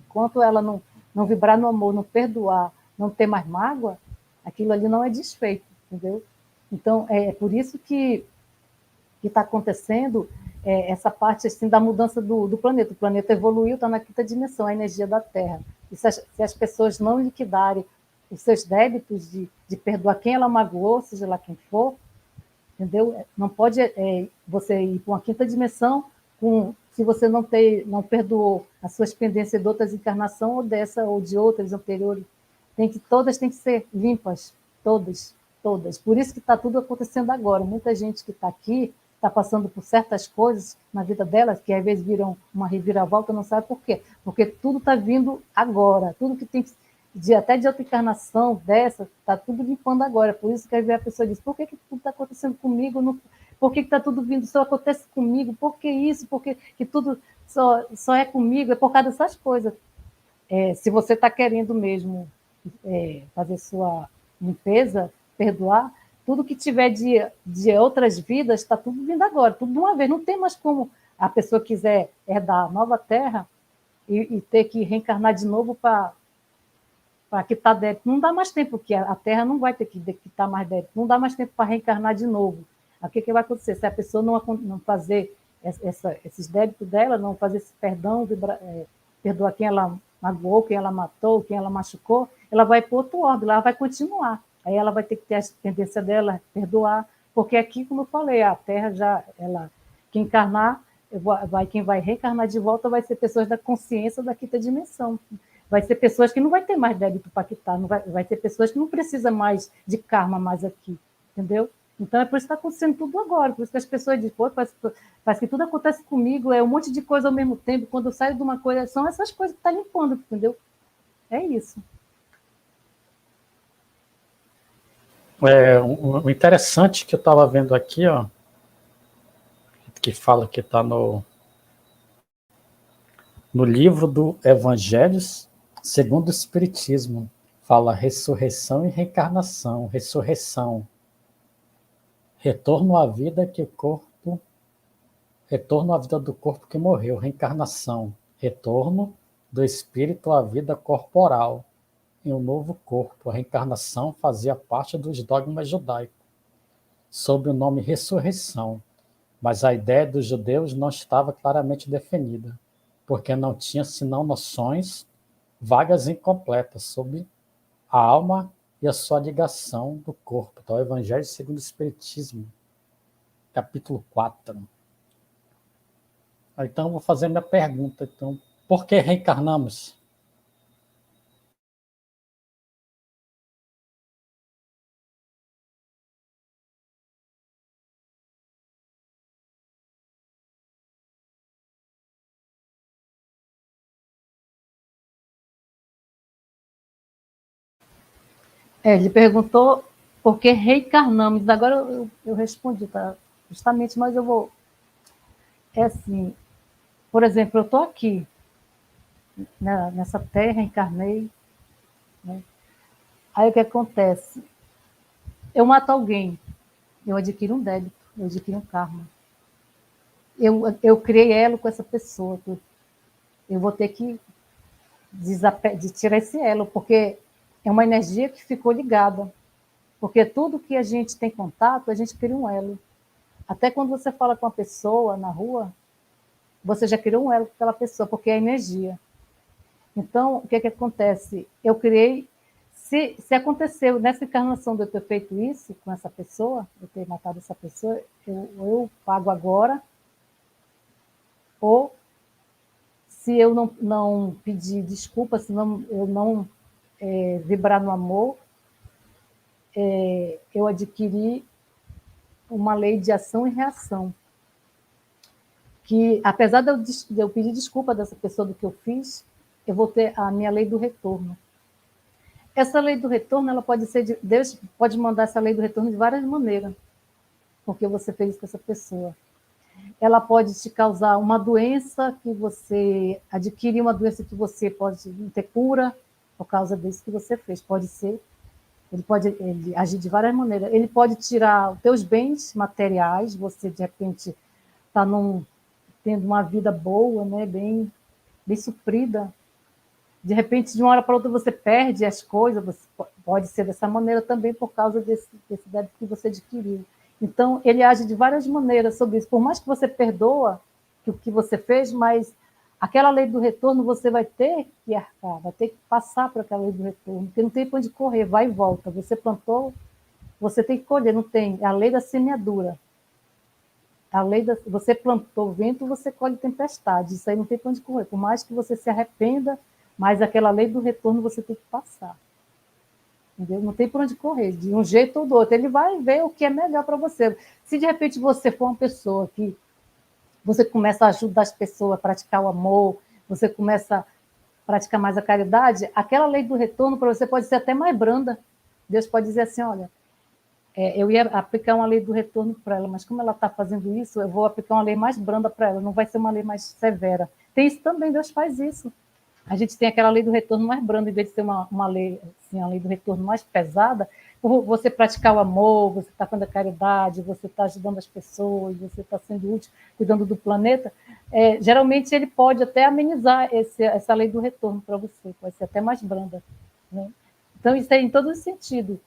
Enquanto ela não vibrar no amor, não perdoar, não ter mais mágoa, aquilo ali não é desfeito, entendeu? Então, é por isso que está acontecendo essa parte assim, da mudança do planeta. O planeta evoluiu, está na quinta dimensão, a energia da Terra. E se as pessoas não liquidarem os seus débitos de perdoar quem ela magoou, seja lá quem for, entendeu? Não pode você ir para uma quinta dimensão se você não perdoou as suas pendências de outras encarnações, ou dessa ou de outras anteriores. Todas têm que ser limpas, todas. Por isso que está tudo acontecendo agora. Muita gente que está aqui está passando por certas coisas na vida delas, que às vezes viram uma reviravolta, não sabe por quê. Porque tudo está vindo agora, tudo que tem até de outra encarnação dessa, está tudo limpando agora. Por isso que a pessoa diz, por que tudo está acontecendo comigo? Por que está tudo vindo? Só acontece comigo? Por que isso? Por que tudo só é comigo? É por causa dessas coisas. Se você está querendo mesmo fazer sua limpeza, perdoar, tudo que tiver de outras vidas, está tudo vindo agora, tudo de uma vez. Não tem mais como a pessoa quiser herdar a nova terra e ter que reencarnar de novo para quitar débito. Não dá mais tempo, porque a terra não vai ter que quitar mais débito. Não dá mais tempo para reencarnar de novo. O que vai acontecer? Se a pessoa não fazer esses débitos dela, não fazer esse perdão, perdoar quem ela magoou, quem ela matou, quem ela machucou, ela vai para outro orbe, ela vai continuar. Aí ela vai ter que ter a tendência dela, perdoar, porque aqui, como eu falei, a Terra quem encarnar, quem vai reencarnar de volta vai ser pessoas da consciência da quinta dimensão. Vai ser pessoas que não vai ter mais débito para quitar, vai ter pessoas que não precisam mais de karma mais aqui, entendeu? Então é por isso que está acontecendo tudo agora, por isso que as pessoas dizem, pô, parece que tudo acontece comigo, é um monte de coisa ao mesmo tempo, quando eu saio de uma coisa, são essas coisas que estão limpando, entendeu? É isso. O interessante que eu estava vendo aqui, ó, que fala que está no livro do Evangelhos segundo o Espiritismo, fala ressurreição e reencarnação, ressurreição, retorno à vida retorno à vida do corpo que morreu, reencarnação, retorno do espírito à vida corporal em um novo corpo. A reencarnação fazia parte dos dogmas judaicos, sob o nome ressurreição, mas a ideia dos judeus não estava claramente definida, porque não tinha senão noções vagas e incompletas sobre a alma e a sua ligação do corpo. Então, o Evangelho segundo o Espiritismo, capítulo 4. Então, vou fazer minha pergunta. Então, por que reencarnamos? Ele perguntou por que reencarnamos. Agora eu respondi, tá? Justamente, mas eu vou... É assim, por exemplo, eu estou aqui, né, nessa terra, encarnei, né? Aí o que acontece? Eu mato alguém, eu adquiro um débito, eu adquiro um karma. Eu criei elo com essa pessoa, eu vou ter que de tirar esse elo, porque é uma energia que ficou ligada. Porque tudo que a gente tem contato, a gente cria um elo. Até quando você fala com uma pessoa na rua, você já criou um elo com aquela pessoa, porque é energia. Então, o que acontece? Eu criei... Se aconteceu nessa encarnação de eu ter feito isso com essa pessoa, eu ter matado essa pessoa, eu pago agora, ou se eu não pedir desculpa, se eu não vibrar no amor, eu adquiri uma lei de ação e reação. Que, apesar de eu pedir desculpa dessa pessoa do que eu fiz, eu vou ter a minha lei do retorno. Essa lei do retorno, ela pode ser Deus pode mandar essa lei do retorno de várias maneiras, porque você fez isso com essa pessoa. Ela pode te causar uma doença, que você adquirir uma doença que você pode não ter cura por causa disso que você fez. Pode ser. Ele agir de várias maneiras. Ele pode tirar os teus bens materiais, você de repente está tendo uma vida boa, né, bem suprida. De repente, de uma hora para outra, você perde as coisas, pode ser dessa maneira também por causa desse débito que você adquiriu. Então, ele age de várias maneiras sobre isso. Por mais que você perdoa o que você fez, mas aquela lei do retorno você vai ter que arcar, vai ter que passar por aquela lei do retorno, porque não tem para onde correr, vai e volta. Você plantou, você tem que colher, não tem. É a lei da semeadura. Você plantou vento, você colhe tempestade. Isso aí não tem para onde correr. Por mais que você se arrependa, mas aquela lei do retorno você tem que passar. Entendeu? Não tem por onde correr, de um jeito ou do outro. Ele vai ver o que é melhor para você. Se de repente você for uma pessoa que você começa a ajudar as pessoas a praticar o amor, você começa a praticar mais a caridade, aquela lei do retorno para você pode ser até mais branda. Deus pode dizer assim, olha, eu ia aplicar uma lei do retorno para ela, mas como ela está fazendo isso, eu vou aplicar uma lei mais branda para ela, não vai ser uma lei mais severa. Tem isso também, Deus faz isso. A gente tem aquela lei do retorno mais branda, em vez de ser uma lei, assim, a lei do retorno mais pesada, por você praticar o amor, você está fazendo a caridade, você está ajudando as pessoas, você está sendo útil, cuidando do planeta, geralmente ele pode até amenizar essa lei do retorno para você, pode ser até mais branda. Né? Então, isso é em todos os sentidos.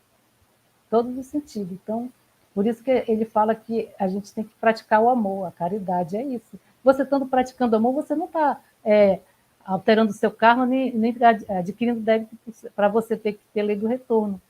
Todos os sentidos. Então, por isso que ele fala que a gente tem que praticar o amor, a caridade, é isso. Você estando praticando amor, você não está alterando o seu karma, nem adquirindo débito para você ter que ter lei do retorno.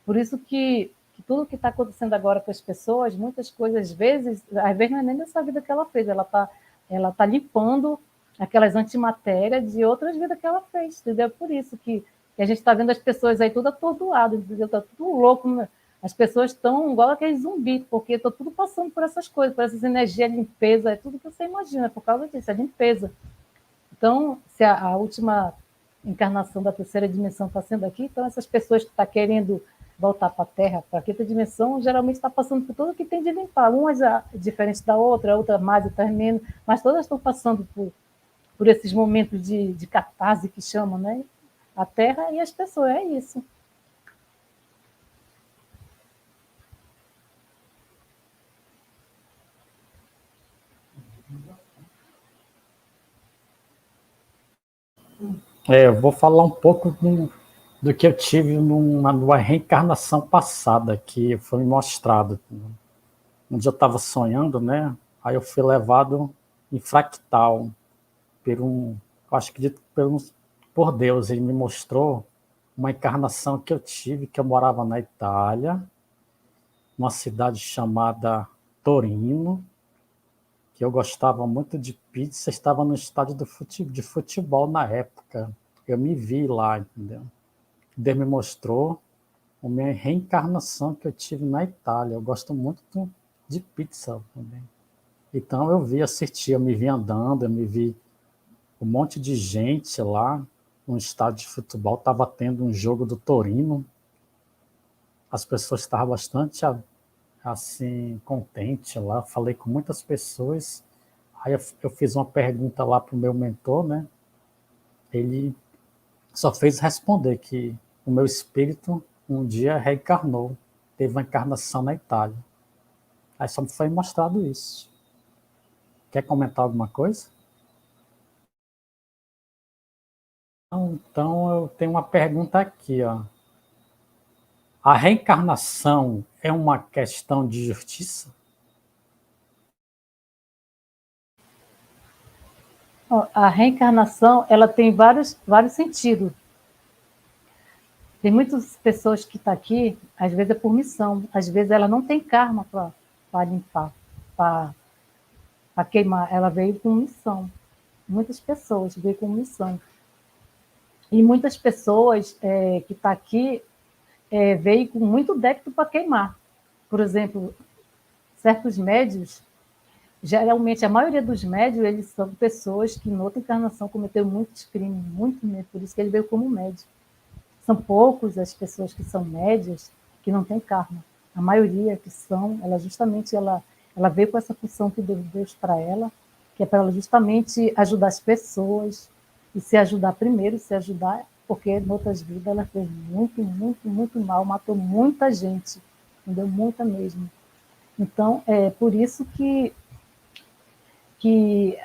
Por isso que tudo que está acontecendo agora com as pessoas, muitas coisas, às vezes não é nem dessa vida que ela fez, ela tá limpando aquelas antimatérias de outras vidas que ela fez, entendeu? Por isso que a gente está vendo as pessoas aí tudo atordoadas, entendeu? Está tudo louco, né? As pessoas estão igual aqueles zumbis, porque estão tudo passando por essas coisas, por essas energias, limpeza, é tudo que você imagina, por causa disso, é limpeza. Então, se a última encarnação da terceira dimensão está sendo aqui, então essas pessoas que estão querendo voltar para a Terra, para a quinta dimensão, geralmente está passando por tudo que tem de limpar. Uma é diferente da outra, a outra mais, outra menos, mas todas estão passando por esses momentos de catarse que chamam, né? A Terra e as pessoas, é isso. Eu vou falar um pouco do que eu tive numa reencarnação passada, que foi me mostrado. Um dia eu estava sonhando, né? Aí eu fui levado em fractal acho que por Deus, ele me mostrou uma encarnação que eu tive, que eu morava na Itália, numa cidade chamada Torino, que eu gostava muito de pizza, estava no estádio de futebol na época. Eu me vi lá, entendeu? Deus me mostrou a minha reencarnação que eu tive na Itália. Eu gosto muito de pizza também. Então eu eu me vi andando, eu me vi um monte de gente lá no estádio de futebol, estava tendo um jogo do Torino, as pessoas estavam bastante assim contentes lá. Falei com muitas pessoas. Aí eu fiz uma pergunta lá para o meu mentor, né? Ele só fez responder que o meu espírito um dia reencarnou, teve uma encarnação na Itália. Aí só me foi mostrado isso. Quer comentar alguma coisa? Então eu tenho uma pergunta aqui, ó. A reencarnação é uma questão de justiça? A reencarnação, ela tem vários sentidos. Tem muitas pessoas que estão aqui, às vezes é por missão, às vezes ela não tem karma para limpar, para queimar. Ela veio com missão. Muitas pessoas veio com missão. E muitas pessoas que estão aqui veio com muito débito para queimar. Por exemplo, certos médios, geralmente a maioria dos médios, eles são pessoas que, em outra encarnação, cometeram muitos crimes, muito mesmo, por isso que ele veio como médio. São poucos as pessoas que são médias que não têm karma. A maioria que são, ela veio com essa função que deu Deus para ela, que é para ela justamente ajudar as pessoas, e se ajudar primeiro, se ajudar, porque em outras vidas ela fez muito, muito, muito mal, matou muita gente, entendeu? Muita mesmo. Então, é por isso que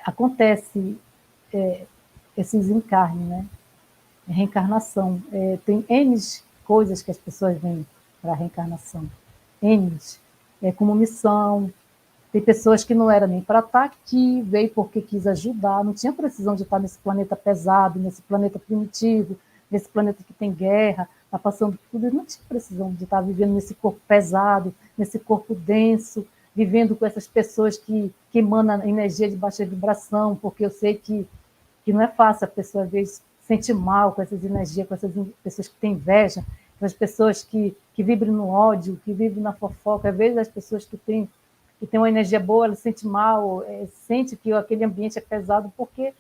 acontece esses encarnes, né? Reencarnação. Tem N coisas que as pessoas vêm para a reencarnação. N. Como missão. Tem pessoas que não eram nem para estar aqui, veio porque quis ajudar, não tinha precisão de estar nesse planeta pesado, nesse planeta primitivo, nesse planeta que tem guerra, está passando por tudo, não tinha precisão de estar vivendo nesse corpo pesado, nesse corpo denso, vivendo com essas pessoas que emanam energia de baixa vibração, porque eu sei que não é fácil a pessoa, às vezes, sente mal com essas energias, com essas pessoas que têm inveja, com as pessoas que vibram no ódio, que vivem na fofoca, às vezes as pessoas que têm uma energia boa, ela se sente mal, sente que aquele ambiente é pesado, porque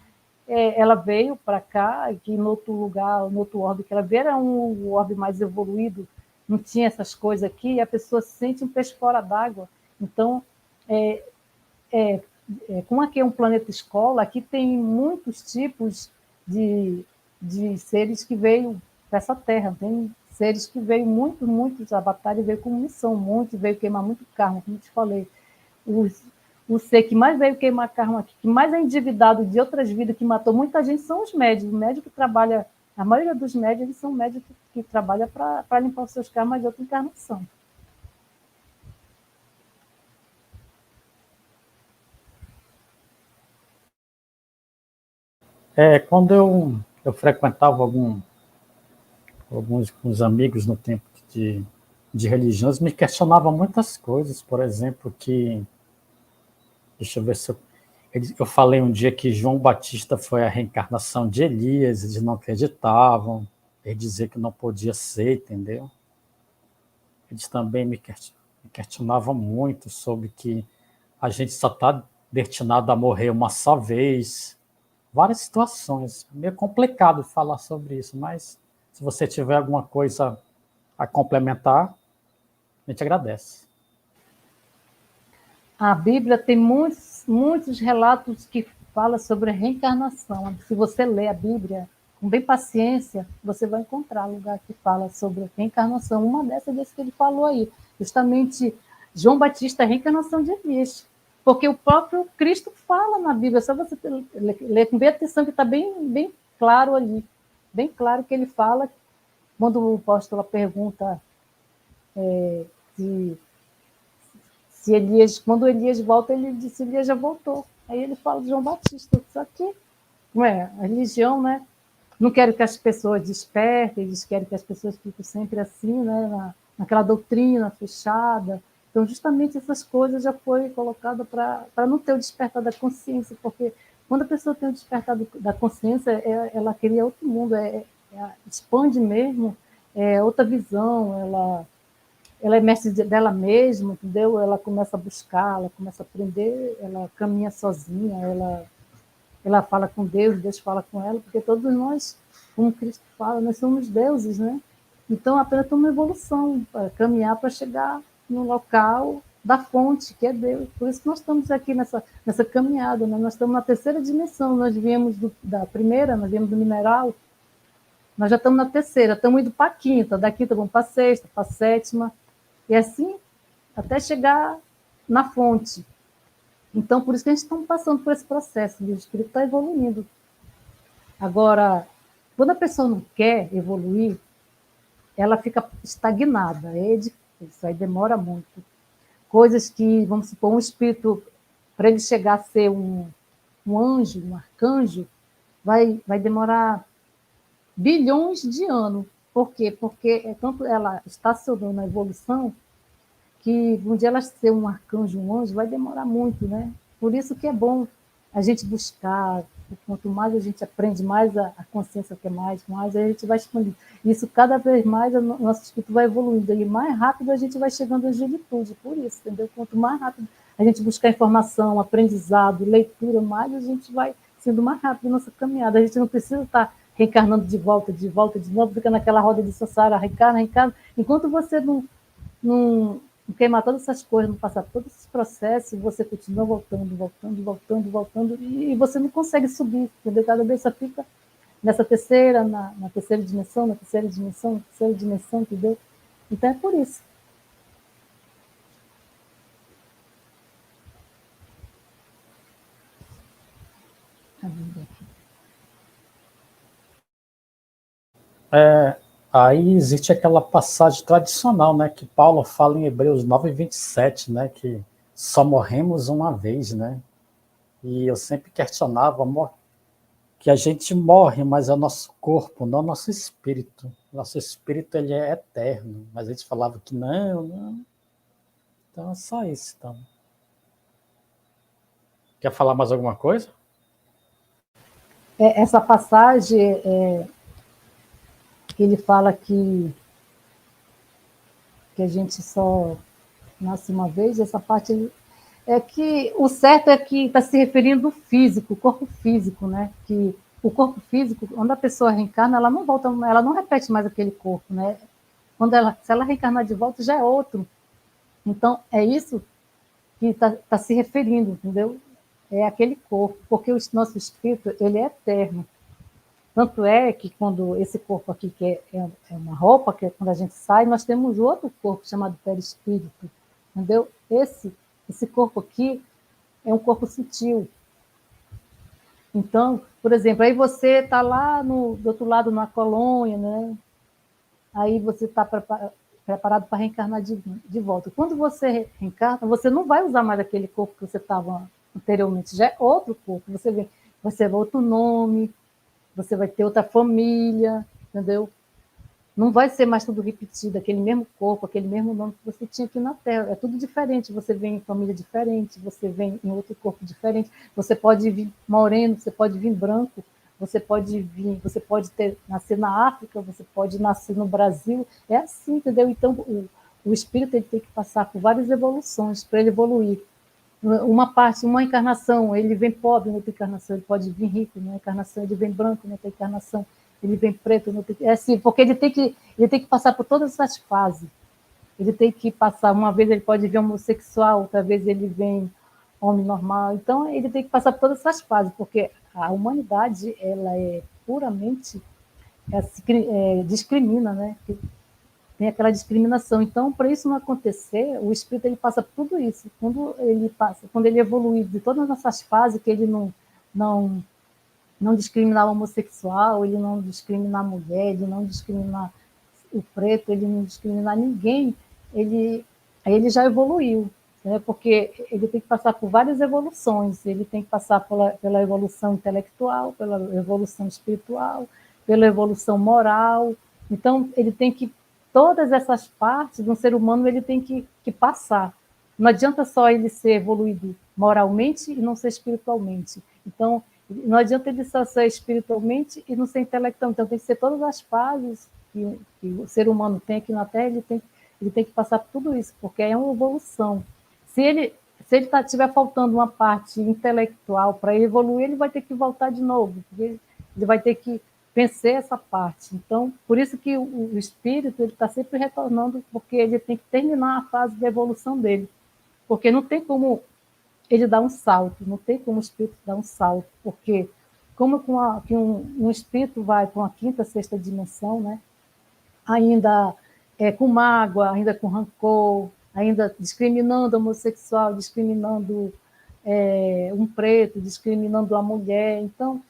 ela veio para cá, que em outro lugar, no outro orbe que ela veio, era um orbe mais evoluído, não tinha essas coisas aqui, e a pessoa se sente um peixe fora d'água. Então, como aqui é um planeta escola, aqui tem muitos tipos de seres que veio para essa terra, tem seres que veio muitos avatares, veio com missão, veio queimar muito karma, como eu te falei. O ser que mais veio queimar karma aqui, que mais é endividado de outras vidas, que matou muita gente, são os médios. O médico que trabalha, a maioria dos médios, eles são médios que trabalham para limpar os seus karmas de outra encarnação. Quando eu frequentava alguns amigos no tempo de religiões, me questionava muitas coisas, por exemplo, deixa eu ver se eu falei um dia que João Batista foi a reencarnação de Elias, eles não acreditavam, eles diziam que não podia ser, entendeu? Eles também me questionavam muito sobre que a gente só está destinado a morrer uma só vez. Várias situações. É meio complicado falar sobre isso, mas se você tiver alguma coisa a complementar, a gente agradece. A Bíblia tem muitos relatos que falam sobre a reencarnação. Se você ler a Bíblia com bem paciência, você vai encontrar lugar que fala sobre a reencarnação. Uma dessas que ele falou aí, justamente João Batista, a reencarnação de Elias. Porque o próprio Cristo fala na Bíblia, só você ler com bem atenção, que está bem claro ali. Bem claro que ele fala, quando o apóstolo pergunta se Elias, quando Elias volta, ele disse, Elias já voltou. Aí ele fala de João Batista, só que não é a religião, né? Não quero que as pessoas despertem, eles querem que as pessoas fiquem sempre assim, né? Naquela doutrina fechada. Então, justamente essas coisas já foi colocada para não ter o despertar da consciência, porque quando a pessoa tem o despertar da consciência, ela cria outro mundo, expande mesmo, outra visão, ela é mestre dela mesma, entendeu? Ela começa a buscar, ela começa a aprender, ela caminha sozinha, ela fala com Deus, Deus fala com ela, porque todos nós, como Cristo fala, nós somos deuses, né? Então, apenas uma evolução, para caminhar para chegar no local da fonte, que é Deus. Por isso que nós estamos aqui nessa caminhada, né? Nós estamos na terceira dimensão, nós viemos da primeira, nós viemos do mineral, nós já estamos na terceira, estamos indo para a quinta, da quinta vamos para a sexta, para a sétima, e assim até chegar na fonte. Então, por isso que a gente está passando por esse processo, o espírito está evoluindo. Agora, quando a pessoa não quer evoluir, ela fica estagnada, é difícil, aí demora muito. Coisas que, vamos supor, um espírito, para ele chegar a ser um anjo, um arcanjo, vai demorar bilhões de anos. Por quê? Porque tanto ela estacionou na evolução, que um dia ela ser um arcanjo, um anjo, vai demorar muito, né? Por isso que é bom a gente buscar, quanto mais a gente aprende, mais a consciência quer mais a gente vai expandindo. Isso cada vez mais o nosso espírito vai evoluindo, e mais rápido a gente vai chegando à angelitude, por isso, entendeu? Quanto mais rápido a gente buscar informação, aprendizado, leitura, mais a gente vai sendo mais rápido na nossa caminhada. A gente não precisa estar reencarnando de volta, de novo, fica naquela roda de samsara, reencarna. Enquanto você não queimar todas essas coisas, não passar todos esses processos, você continua voltando, e você não consegue subir, entendeu? Cada vez você fica nessa terceira, na terceira dimensão, entendeu? Então é por isso. Aí existe aquela passagem tradicional, né, que Paulo fala em Hebreus 9:27, né, que só morremos uma vez, né? E eu sempre questionava que a gente morre, mas é o nosso corpo, não o nosso espírito. Nosso espírito ele é eterno, mas a gente falava que não. Então é só isso. Então. Quer falar mais alguma coisa? Essa passagem, que ele fala que a gente só nasce uma vez, essa parte é que o certo é que está se referindo ao físico, o corpo físico, né? Que o corpo físico, quando a pessoa reencarna, ela não volta, ela não repete mais aquele corpo, né? Se ela reencarnar de volta, já é outro. Então, é isso que está se referindo, entendeu? É aquele corpo, porque o nosso espírito, ele é eterno. Tanto é que quando esse corpo aqui, que é uma roupa, que é quando a gente sai, nós temos outro corpo chamado perispírito, entendeu? Esse corpo aqui é um corpo sutil. Então, por exemplo, aí você está lá do outro lado, na colônia, né? Aí você está preparado para reencarnar de volta. Quando você reencarna, você não vai usar mais aquele corpo que você estava anteriormente, já é outro corpo. Você vai outro nome, você vai ter outra família, entendeu? Não vai ser mais tudo repetido, aquele mesmo corpo, aquele mesmo nome que você tinha aqui na Terra. É tudo diferente, você vem em família diferente, você vem em outro corpo diferente, você pode vir moreno, você pode vir branco, você pode nascer na África, você pode nascer no Brasil, é assim, entendeu? Então, o espírito ele tem que passar por várias evoluções para ele evoluir. Uma encarnação, ele vem pobre, noutra encarnação ele pode vir rico, numa encarnação ele vem branco, noutra encarnação ele vem preto, é assim, porque ele tem que passar por todas essas fases. Ele tem que passar, uma vez ele pode vir homossexual, outra vez ele vem homem normal, então ele tem que passar por todas essas fases, porque a humanidade, ela é puramente, discrimina, né? Tem aquela discriminação. Então, para isso não acontecer, o espírito ele passa por tudo isso. Quando ele evolui de todas essas fases, que ele não discriminar o homossexual, ele não discriminar a mulher, ele não discriminar o preto, ele não discriminar ninguém, ele já evoluiu, né? Porque ele tem que passar por várias evoluções, ele tem que passar pela evolução intelectual, pela evolução espiritual, pela evolução moral. Então, ele tem que todas essas partes de um ser humano ele tem que passar. Não adianta só ele ser evoluído moralmente e não ser espiritualmente. Então, não adianta ele só ser espiritualmente e não ser intelectual. Então, tem que ser todas as fases que o ser humano tem aqui na Terra, ele tem que passar por tudo isso, porque é uma evolução. Se ele estiver faltando uma parte intelectual para evoluir, ele vai ter que voltar de novo, porque ele vai ter que vencer essa parte. Então, por isso que o espírito ele está sempre retornando, porque ele tem que terminar a fase de evolução dele. Porque não tem como ele dar um salto, não tem como o espírito dar um salto, porque como que um espírito vai para uma quinta, sexta dimensão, né? Ainda com mágoa, ainda com rancor, ainda discriminando o homossexual, discriminando um preto, discriminando a mulher. Então,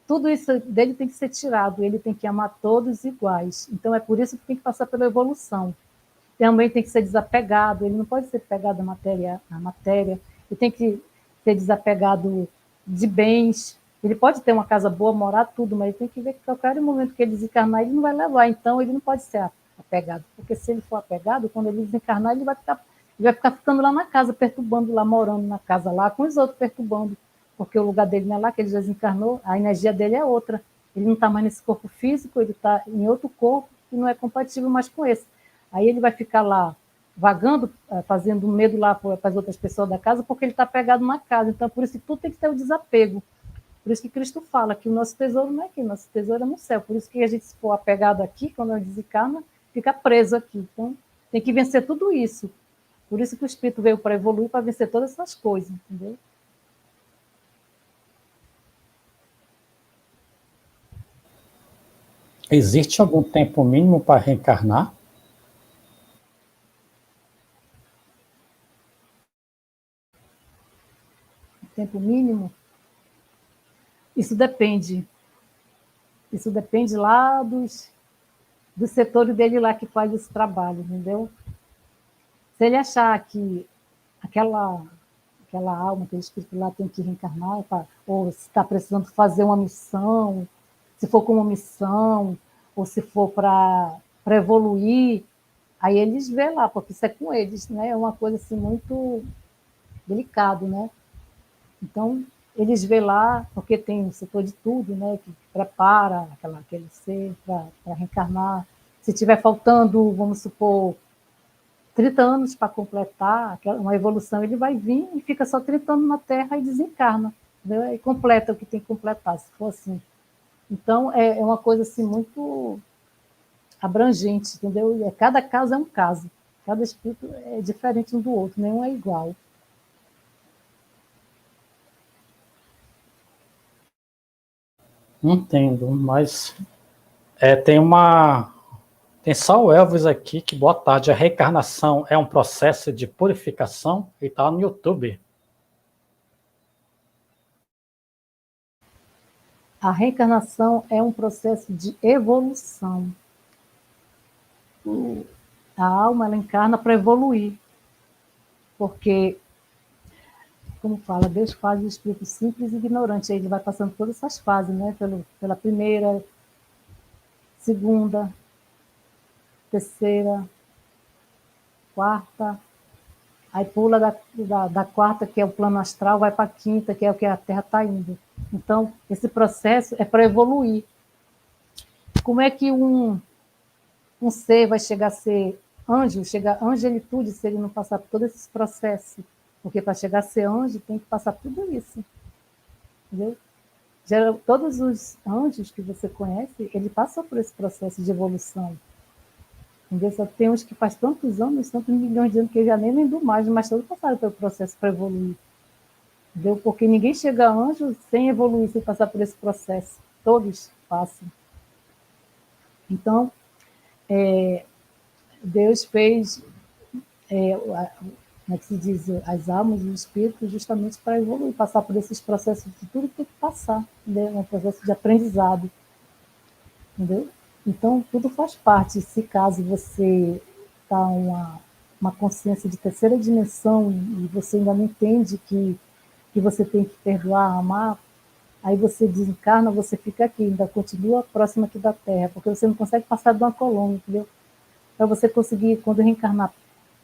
tudo isso dele tem que ser tirado, ele tem que amar todos iguais. Então, é por isso que tem que passar pela evolução. Também tem que ser desapegado, ele não pode ser pegado à matéria, ele tem que ser desapegado de bens. Ele pode ter uma casa boa, morar tudo, mas ele tem que ver que a qualquer momento que ele desencarnar, ele não vai levar. Então, ele não pode ser apegado, porque se ele for apegado, quando ele desencarnar, ele vai ficar ficando lá na casa, perturbando lá, morando na casa lá, com os outros perturbando, porque o lugar dele não é lá, que ele já desencarnou, a energia dele é outra. Ele não está mais nesse corpo físico, ele está em outro corpo que não é compatível mais com esse. Aí ele vai ficar lá vagando, fazendo medo lá para as outras pessoas da casa, porque ele está pegado na casa. Então, por isso que tudo tem que ter o desapego. Por isso que Cristo fala que o nosso tesouro não é aqui, o nosso tesouro é no céu. Por isso que a gente, se for apegado aqui, quando a gente desencarna, fica preso aqui. Então, tem que vencer tudo isso. Por isso que o Espírito veio para evoluir, para vencer todas essas coisas, entendeu? Existe algum tempo mínimo para reencarnar? Tempo mínimo? Isso depende. Isso depende lá do setor dele lá que faz esse trabalho, entendeu? Se ele achar que aquela alma, aquele espírito lá tem que reencarnar, ou se está precisando fazer uma missão, se for com uma missão, ou se for para evoluir, aí eles vê lá, porque isso é com eles, né? É uma coisa assim muito delicado, né? Então, eles vê lá, porque tem o setor de tudo, né? Que prepara aquele ser para reencarnar. Se tiver faltando, vamos supor, 30 anos para completar uma evolução, ele vai vir e fica só 30 anos na Terra e desencarna, entendeu? E completa o que tem que completar, se for assim. Então, é uma coisa assim muito abrangente, entendeu? E cada caso é um caso. Cada espírito é diferente um do outro, nenhum é igual. Entendo, mas tem só o Elvis aqui, que boa tarde. A reencarnação é um processo de purificação e está no YouTube. A reencarnação é um processo de evolução. A alma ela encarna para evoluir, porque, como fala, Deus faz o espírito simples e ignorante. Aí ele vai passando todas essas fases, né? Pela primeira, segunda, terceira, quarta, aí pula da quarta, que é o plano astral, vai para a quinta, que é o que a Terra está indo. Então, esse processo é para evoluir. Como é que um ser vai chegar a ser anjo, chegar a angelitude, se ele não passar por todos esses processos? Porque para chegar a ser anjo, tem que passar por tudo isso. Entendeu? Todos os anjos que você conhece, ele passou por esse processo de evolução. Entendeu? Só tem uns que faz tantos anos, tantos milhões de anos, que eu já nem lembro mais, mas todos passaram pelo processo para evoluir. Entendeu? Porque ninguém chega a anjo sem evoluir, sem passar por esse processo. Todos passam. Então, Deus fez, como é que se diz, as almas e os espíritos justamente para evoluir, passar por esses processos de tudo que tem que passar, entendeu? Um processo de aprendizado, entendeu? Então, tudo faz parte. Se caso você está uma consciência de terceira dimensão e você ainda não entende que você tem que perdoar, amar, aí você desencarna, você fica aqui, ainda continua próximo aqui da Terra, porque você não consegue passar de uma colônia, entendeu? Para você conseguir, quando reencarnar,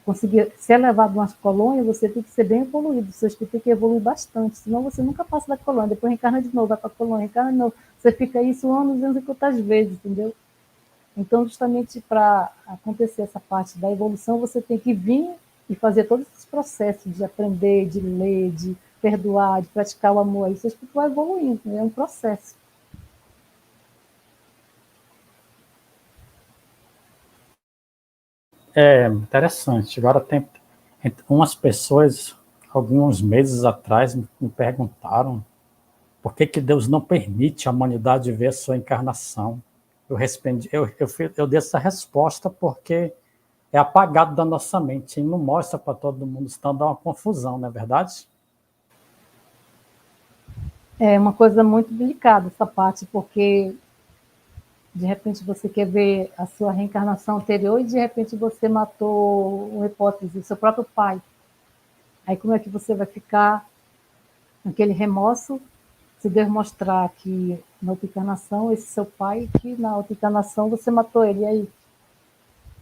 conseguir ser elevado de uma colônia, você tem que ser bem evoluído, seu espírito tem que evoluir bastante, senão você nunca passa da colônia, depois reencarna de novo, vai para a colônia, reencarna de novo, você fica isso anos e quantas vezes, entendeu? Então, justamente para acontecer essa parte da evolução, você tem que vir e fazer todos esses processos de aprender, de ler, de perdoar, de praticar o amor. Aí seu espírito vai evoluindo, é um processo. É interessante. Agora tem umas pessoas, alguns meses atrás, me perguntaram por que que Deus não permite a humanidade ver a sua encarnação. Eu dei essa resposta porque é apagado da nossa mente e não mostra para todo mundo, senão dá uma confusão, não é verdade? É uma coisa muito delicada essa parte, porque de repente você quer ver a sua reencarnação anterior e de repente você matou, uma hipótese, seu próprio pai. Aí como é que você vai ficar naquele remorso se Deus mostrar que na outra encarnação esse seu pai, que na outra encarnação você matou ele? E aí,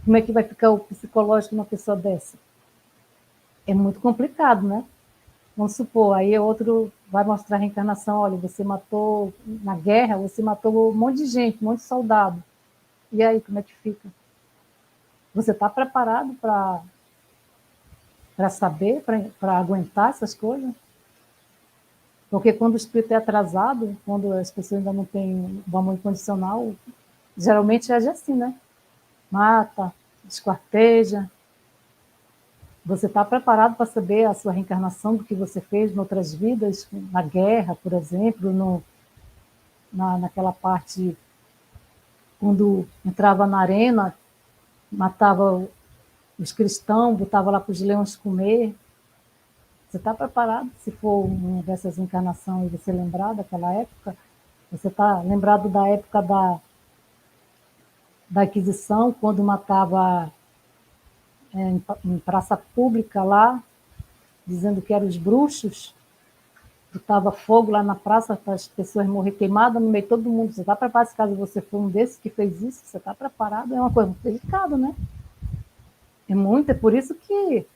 como é que vai ficar o psicológico de uma pessoa dessa? É muito complicado, né? Vamos supor, aí outro vai mostrar a reencarnação, olha, você matou na guerra, você matou um monte de gente, um monte de soldado. E aí, como é que fica? Você está preparado para saber, para aguentar essas coisas? Porque quando o espírito é atrasado, quando as pessoas ainda não têm o amor incondicional, geralmente age assim, né? Mata, esquarteja. Você está preparado para saber a sua reencarnação do que você fez em outras vidas, na guerra, por exemplo, naquela parte quando entrava na arena, matava os cristãos, botava lá para os leões comer. Você está preparado, se for uma dessas encarnações e você lembrar daquela época? Você está lembrado da época da Inquisição, quando matava em praça pública lá, dizendo que eram os bruxos, botava fogo lá na praça para as pessoas morrer queimadas no meio de todo mundo. Você está preparado, se caso você for um desses que fez isso? Você está preparado? É uma coisa muito delicada, né? É por isso que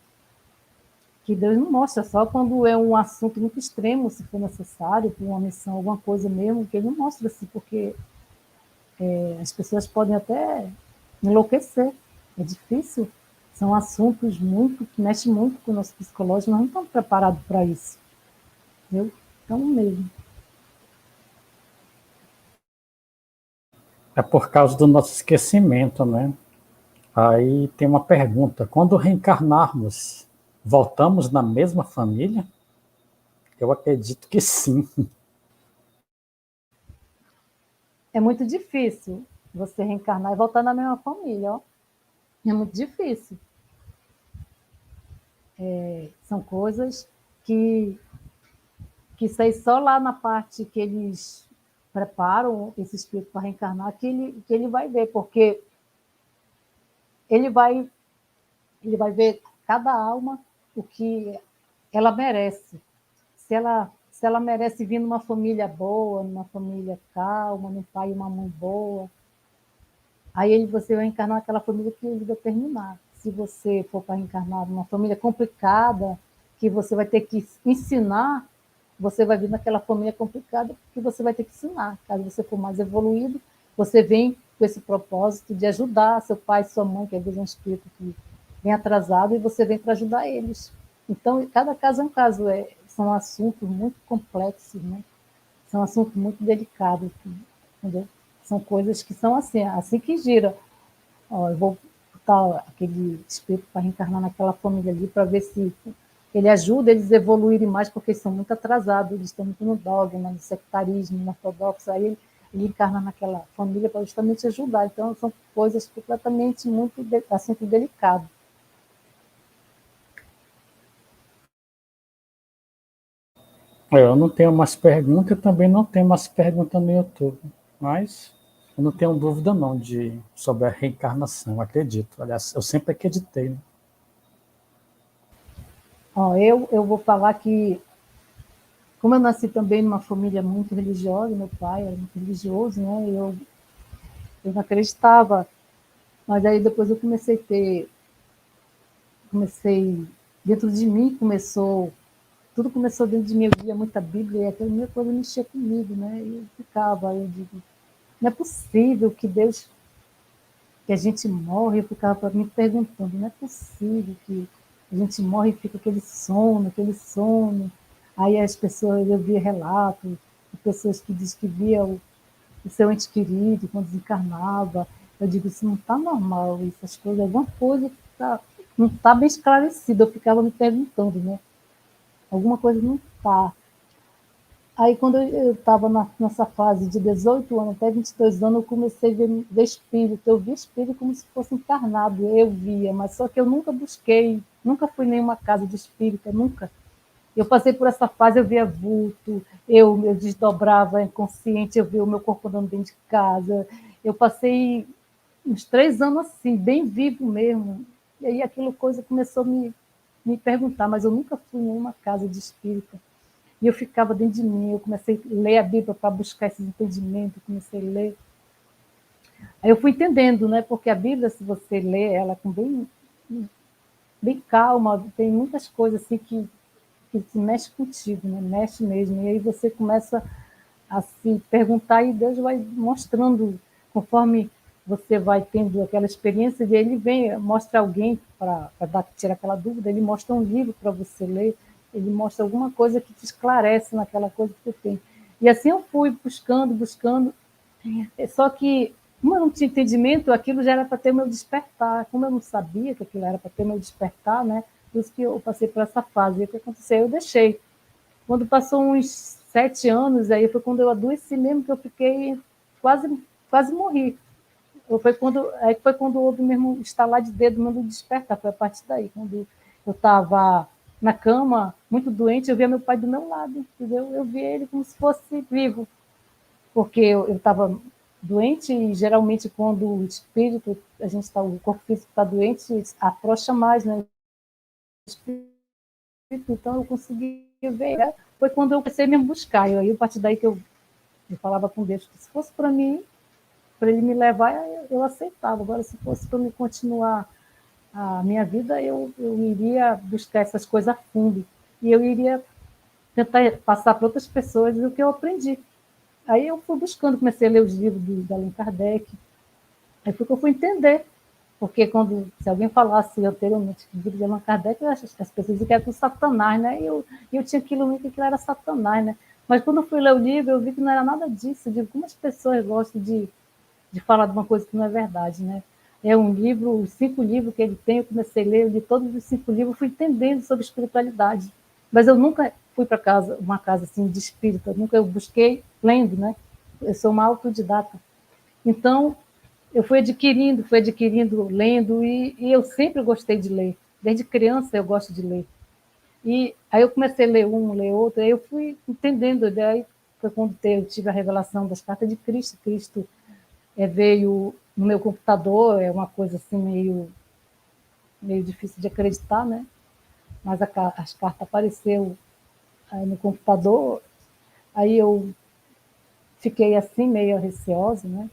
Deus não mostra, só quando é um assunto muito extremo, se for necessário, por uma missão, alguma coisa mesmo, que ele não mostra assim, porque as pessoas podem até enlouquecer. É difícil, são assuntos que mexem muito com o nosso psicológico, nós não estamos preparados para isso. Entendeu? Então, mesmo. É por causa do nosso esquecimento, né? Aí tem uma pergunta: quando reencarnarmos, voltamos na mesma família? Eu acredito que sim. É muito difícil você reencarnar e voltar na mesma família, ó. É muito difícil. São coisas que sai só lá na parte que eles preparam esse espírito para reencarnar, que ele vai ver, porque ele vai ver cada alma o que ela merece. Se ela merece vir numa família boa, numa família calma, num pai e uma mãe boa, aí você vai encarnar aquela família que ele determinar. Se você for para encarnar numa família complicada, que você vai ter que ensinar, você vai vir naquela família complicada que você vai ter que ensinar. Caso você for mais evoluído, você vem com esse propósito de ajudar seu pai e sua mãe, que às vezes é um espírito que vem atrasado, e você vem para ajudar eles. Então, cada caso é um caso. São assuntos muito complexos, né? São assuntos muito delicados, entendeu? São coisas que são assim que gira. Ó, eu vou botar aquele espírito para reencarnar naquela família ali para ver se ele ajuda eles a evoluírem mais, porque eles são muito atrasados, eles estão muito no dogma, no sectarismo, no ortodoxo. Aí ele encarna naquela família para justamente ajudar. Então, são coisas completamente muito assunto delicado. Eu não tenho mais perguntas, também não tenho mais perguntas no YouTube, mas eu não tenho dúvida não sobre a reencarnação, eu acredito. Aliás, eu sempre acreditei. Né? Ó, eu vou falar que, como eu nasci também numa família muito religiosa, meu pai era muito religioso, né? Eu não acreditava, mas aí depois eu dentro de mim tudo começou dentro de mim, eu via muita Bíblia e aquela minha coisa mexia comigo, né? E eu digo, não é possível que a gente morre, eu ficava me perguntando, não é possível que a gente morre e fica aquele sono. Aí as pessoas, eu via relatos de pessoas que diziam que via o seu ente querido quando desencarnava. Eu digo, isso não está normal, essas coisas, alguma coisa não tá bem esclarecido. Eu ficava me perguntando, né? Alguma coisa não está. Aí, quando eu estava nessa fase de 18 anos até 22 anos, eu comecei a ver espírito. Eu vi espírito como se fosse encarnado, eu via, mas só que eu nunca busquei, nunca fui em nenhuma casa de espírita, nunca. Eu passei por essa fase, eu via vulto, eu desdobrava inconsciente, eu via o meu corpo andando dentro de casa. Eu passei uns 3 anos assim, bem vivo mesmo. E aí aquilo coisa começou a me perguntar, mas eu nunca fui em nenhuma casa de espírita. E eu ficava dentro de mim, eu comecei a ler a Bíblia para buscar esses entendimentos, comecei a ler. Aí eu fui entendendo, né? Porque a Bíblia, se você lê ela com bem calma, tem muitas coisas assim que se mexe contigo, né? Mexe mesmo. E aí você começa a se perguntar e Deus vai mostrando, conforme você vai tendo aquela experiência, e ele vem, mostra alguém para tirar aquela dúvida, ele mostra um livro para você ler, ele mostra alguma coisa que te esclarece naquela coisa que você tem. E assim eu fui buscando, só que, como eu não tinha entendimento, aquilo já era para ter meu despertar. Como eu não sabia que aquilo era para ter meu despertar, né? Por isso que eu passei por essa fase. E o que aconteceu? Eu deixei. Quando passou uns 7 anos, aí foi quando eu adoeci mesmo, que eu fiquei quase morri. Foi quando houve mesmo estalar de dedo, mesmo despertar. Foi a partir daí, quando eu estava na cama, muito doente, eu via meu pai do meu lado, entendeu? Eu via ele como se fosse vivo, porque eu estava doente e geralmente quando o espírito, o corpo físico está doente, afrouxa mais, né? Então eu conseguia ver. Foi quando eu comecei mesmo a buscar. Aí, a partir daí que eu falava com Deus que se fosse para mim, para ele me levar, eu aceitava. Agora, se fosse para me continuar a minha vida, eu iria buscar essas coisas a fundo. E eu iria tentar passar para outras pessoas o que eu aprendi. Aí eu fui buscando, comecei a ler os livros de Allan Kardec. Aí foi que eu fui entender. Porque se alguém falasse anteriormente que o livro de Allan Kardec, as pessoas diziam que era com Satanás, né? E eu tinha aquilo que aquilo era Satanás, né? Mas quando eu fui ler o livro, eu vi que não era nada disso. Eu digo, como as pessoas gostam de falar de uma coisa que não é verdade, né? É um livro, os 5 livros que ele tem, eu comecei a ler, eu li todos os 5 livros, fui entendendo sobre espiritualidade. Mas eu nunca fui para uma casa assim de espírita, nunca eu busquei lendo, né? Eu sou uma autodidata. Então, eu fui adquirindo, lendo, e eu sempre gostei de ler. Desde criança eu gosto de ler. E aí eu comecei a ler um, ler outro, aí eu fui entendendo. Daí foi quando eu tive a revelação das cartas de Cristo. Cristo veio no meu computador, é uma coisa assim meio difícil de acreditar, né? Mas as cartas apareceram aí no computador, aí eu fiquei assim meio receosa, né?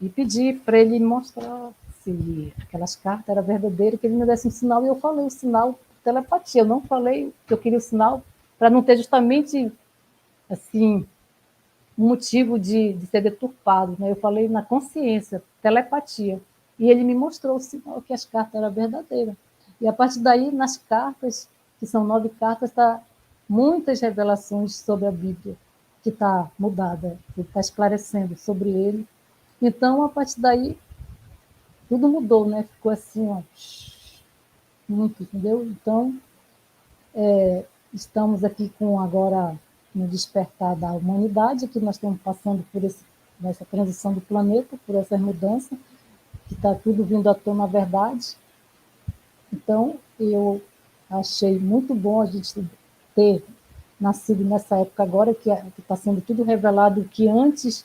E pedi para ele mostrar se aquelas cartas eram verdadeiras, que ele me desse um sinal, e eu falei o sinal telepatia. Eu não falei que eu queria o sinal para não ter justamente assim um motivo de ser deturpado, né? Eu falei na consciência, telepatia. E ele me mostrou o sinal que as cartas eram verdadeiras. E a partir daí, nas cartas, que são 9 cartas, está muitas revelações sobre a Bíblia, que está mudada, que está esclarecendo sobre ele. Então, a partir daí, tudo mudou, né? Ficou assim, ó, muito, entendeu? Então, estamos aqui com agora no despertar da humanidade, que nós estamos passando por nessa transição do planeta, por essas mudanças, que está tudo vindo à tona a verdade. Então, eu achei muito bom a gente ter nascido nessa época agora, que está sendo tudo revelado, que antes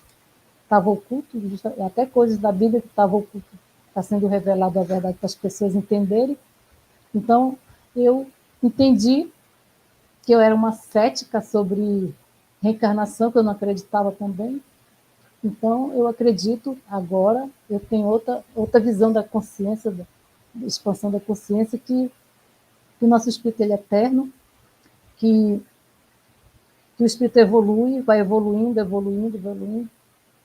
estava oculto, até coisas da Bíblia que estavam ocultas, está sendo revelado a verdade para as pessoas entenderem. Então, eu entendi que eu era uma cética sobre reencarnação, que eu não acreditava também. Então, eu acredito agora, eu tenho outra visão da consciência, da expansão da consciência, que o nosso espírito ele é eterno, que o espírito evolui, vai evoluindo,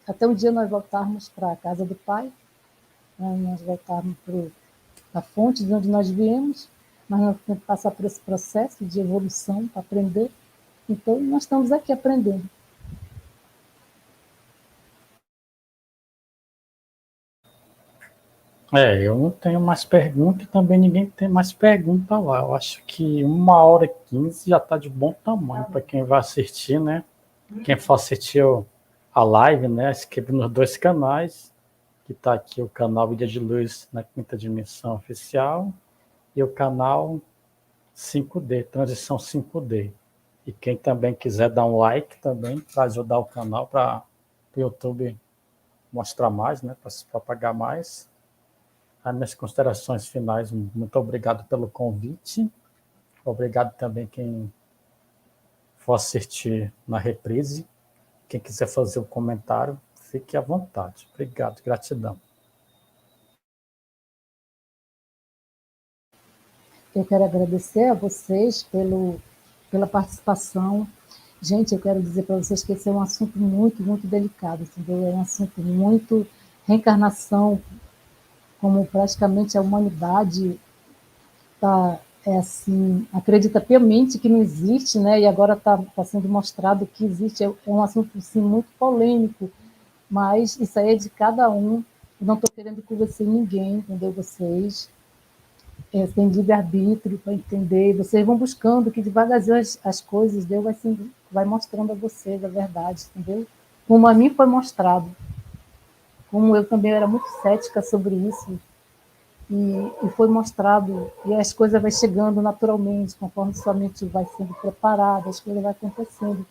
até um dia nós voltarmos para a casa do Pai, né? Nós voltarmos para a fonte de onde nós viemos, mas nós temos que passar por esse processo de evolução para aprender. Então, nós estamos aqui aprendendo. Eu não tenho mais pergunta e também ninguém tem mais pergunta lá. Eu acho que 1h15 já está de bom tamanho para quem vai assistir, né? Quem for assistir a live, né? Inscreve nos 2 canais, que está aqui o canal Vida de Luz na Quinta Dimensão Oficial e o canal 5D, Transição 5D. E quem também quiser dar um like também para ajudar o canal, para o YouTube mostrar mais, né? Para se propagar mais. As minhas considerações finais, muito obrigado pelo convite. Obrigado também quem for assistir na reprise. Quem quiser fazer um comentário, fique à vontade. Obrigado, gratidão. Eu quero agradecer a vocês pela participação. Gente, eu quero dizer para vocês que esse é um assunto muito, muito delicado, entendeu? É um assunto muito reencarnação, como praticamente a humanidade acredita piamente que não existe, né? E agora está sendo mostrado que existe. É um assunto assim, muito polêmico, mas isso aí é de cada um. Eu não estou querendo convencer ninguém, entendeu? Vocês têm livre-arbítrio para entender. Vocês vão buscando que devagarzinho as coisas, Deus vai mostrando a vocês a verdade, entendeu? Como a mim foi mostrado. Como eu também era muito cética sobre isso, e foi mostrado, e as coisas vão chegando naturalmente, conforme sua mente vai sendo preparada, as coisas vão acontecendo.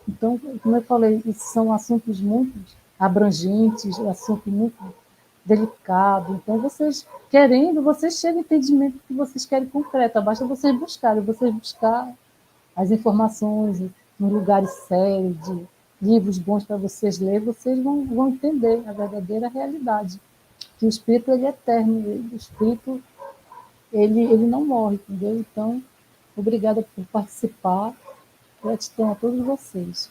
Então, como eu falei, isso são assuntos muito abrangentes, assunto muito delicado. Então, vocês chegam ao entendimento que vocês querem concreto, basta vocês buscar as informações em lugares sérios, de livros bons para vocês lerem, vocês vão entender a verdadeira realidade. Que o espírito ele é eterno, o espírito ele não morre, entendeu? Então, obrigada por participar, gratidão a todos vocês.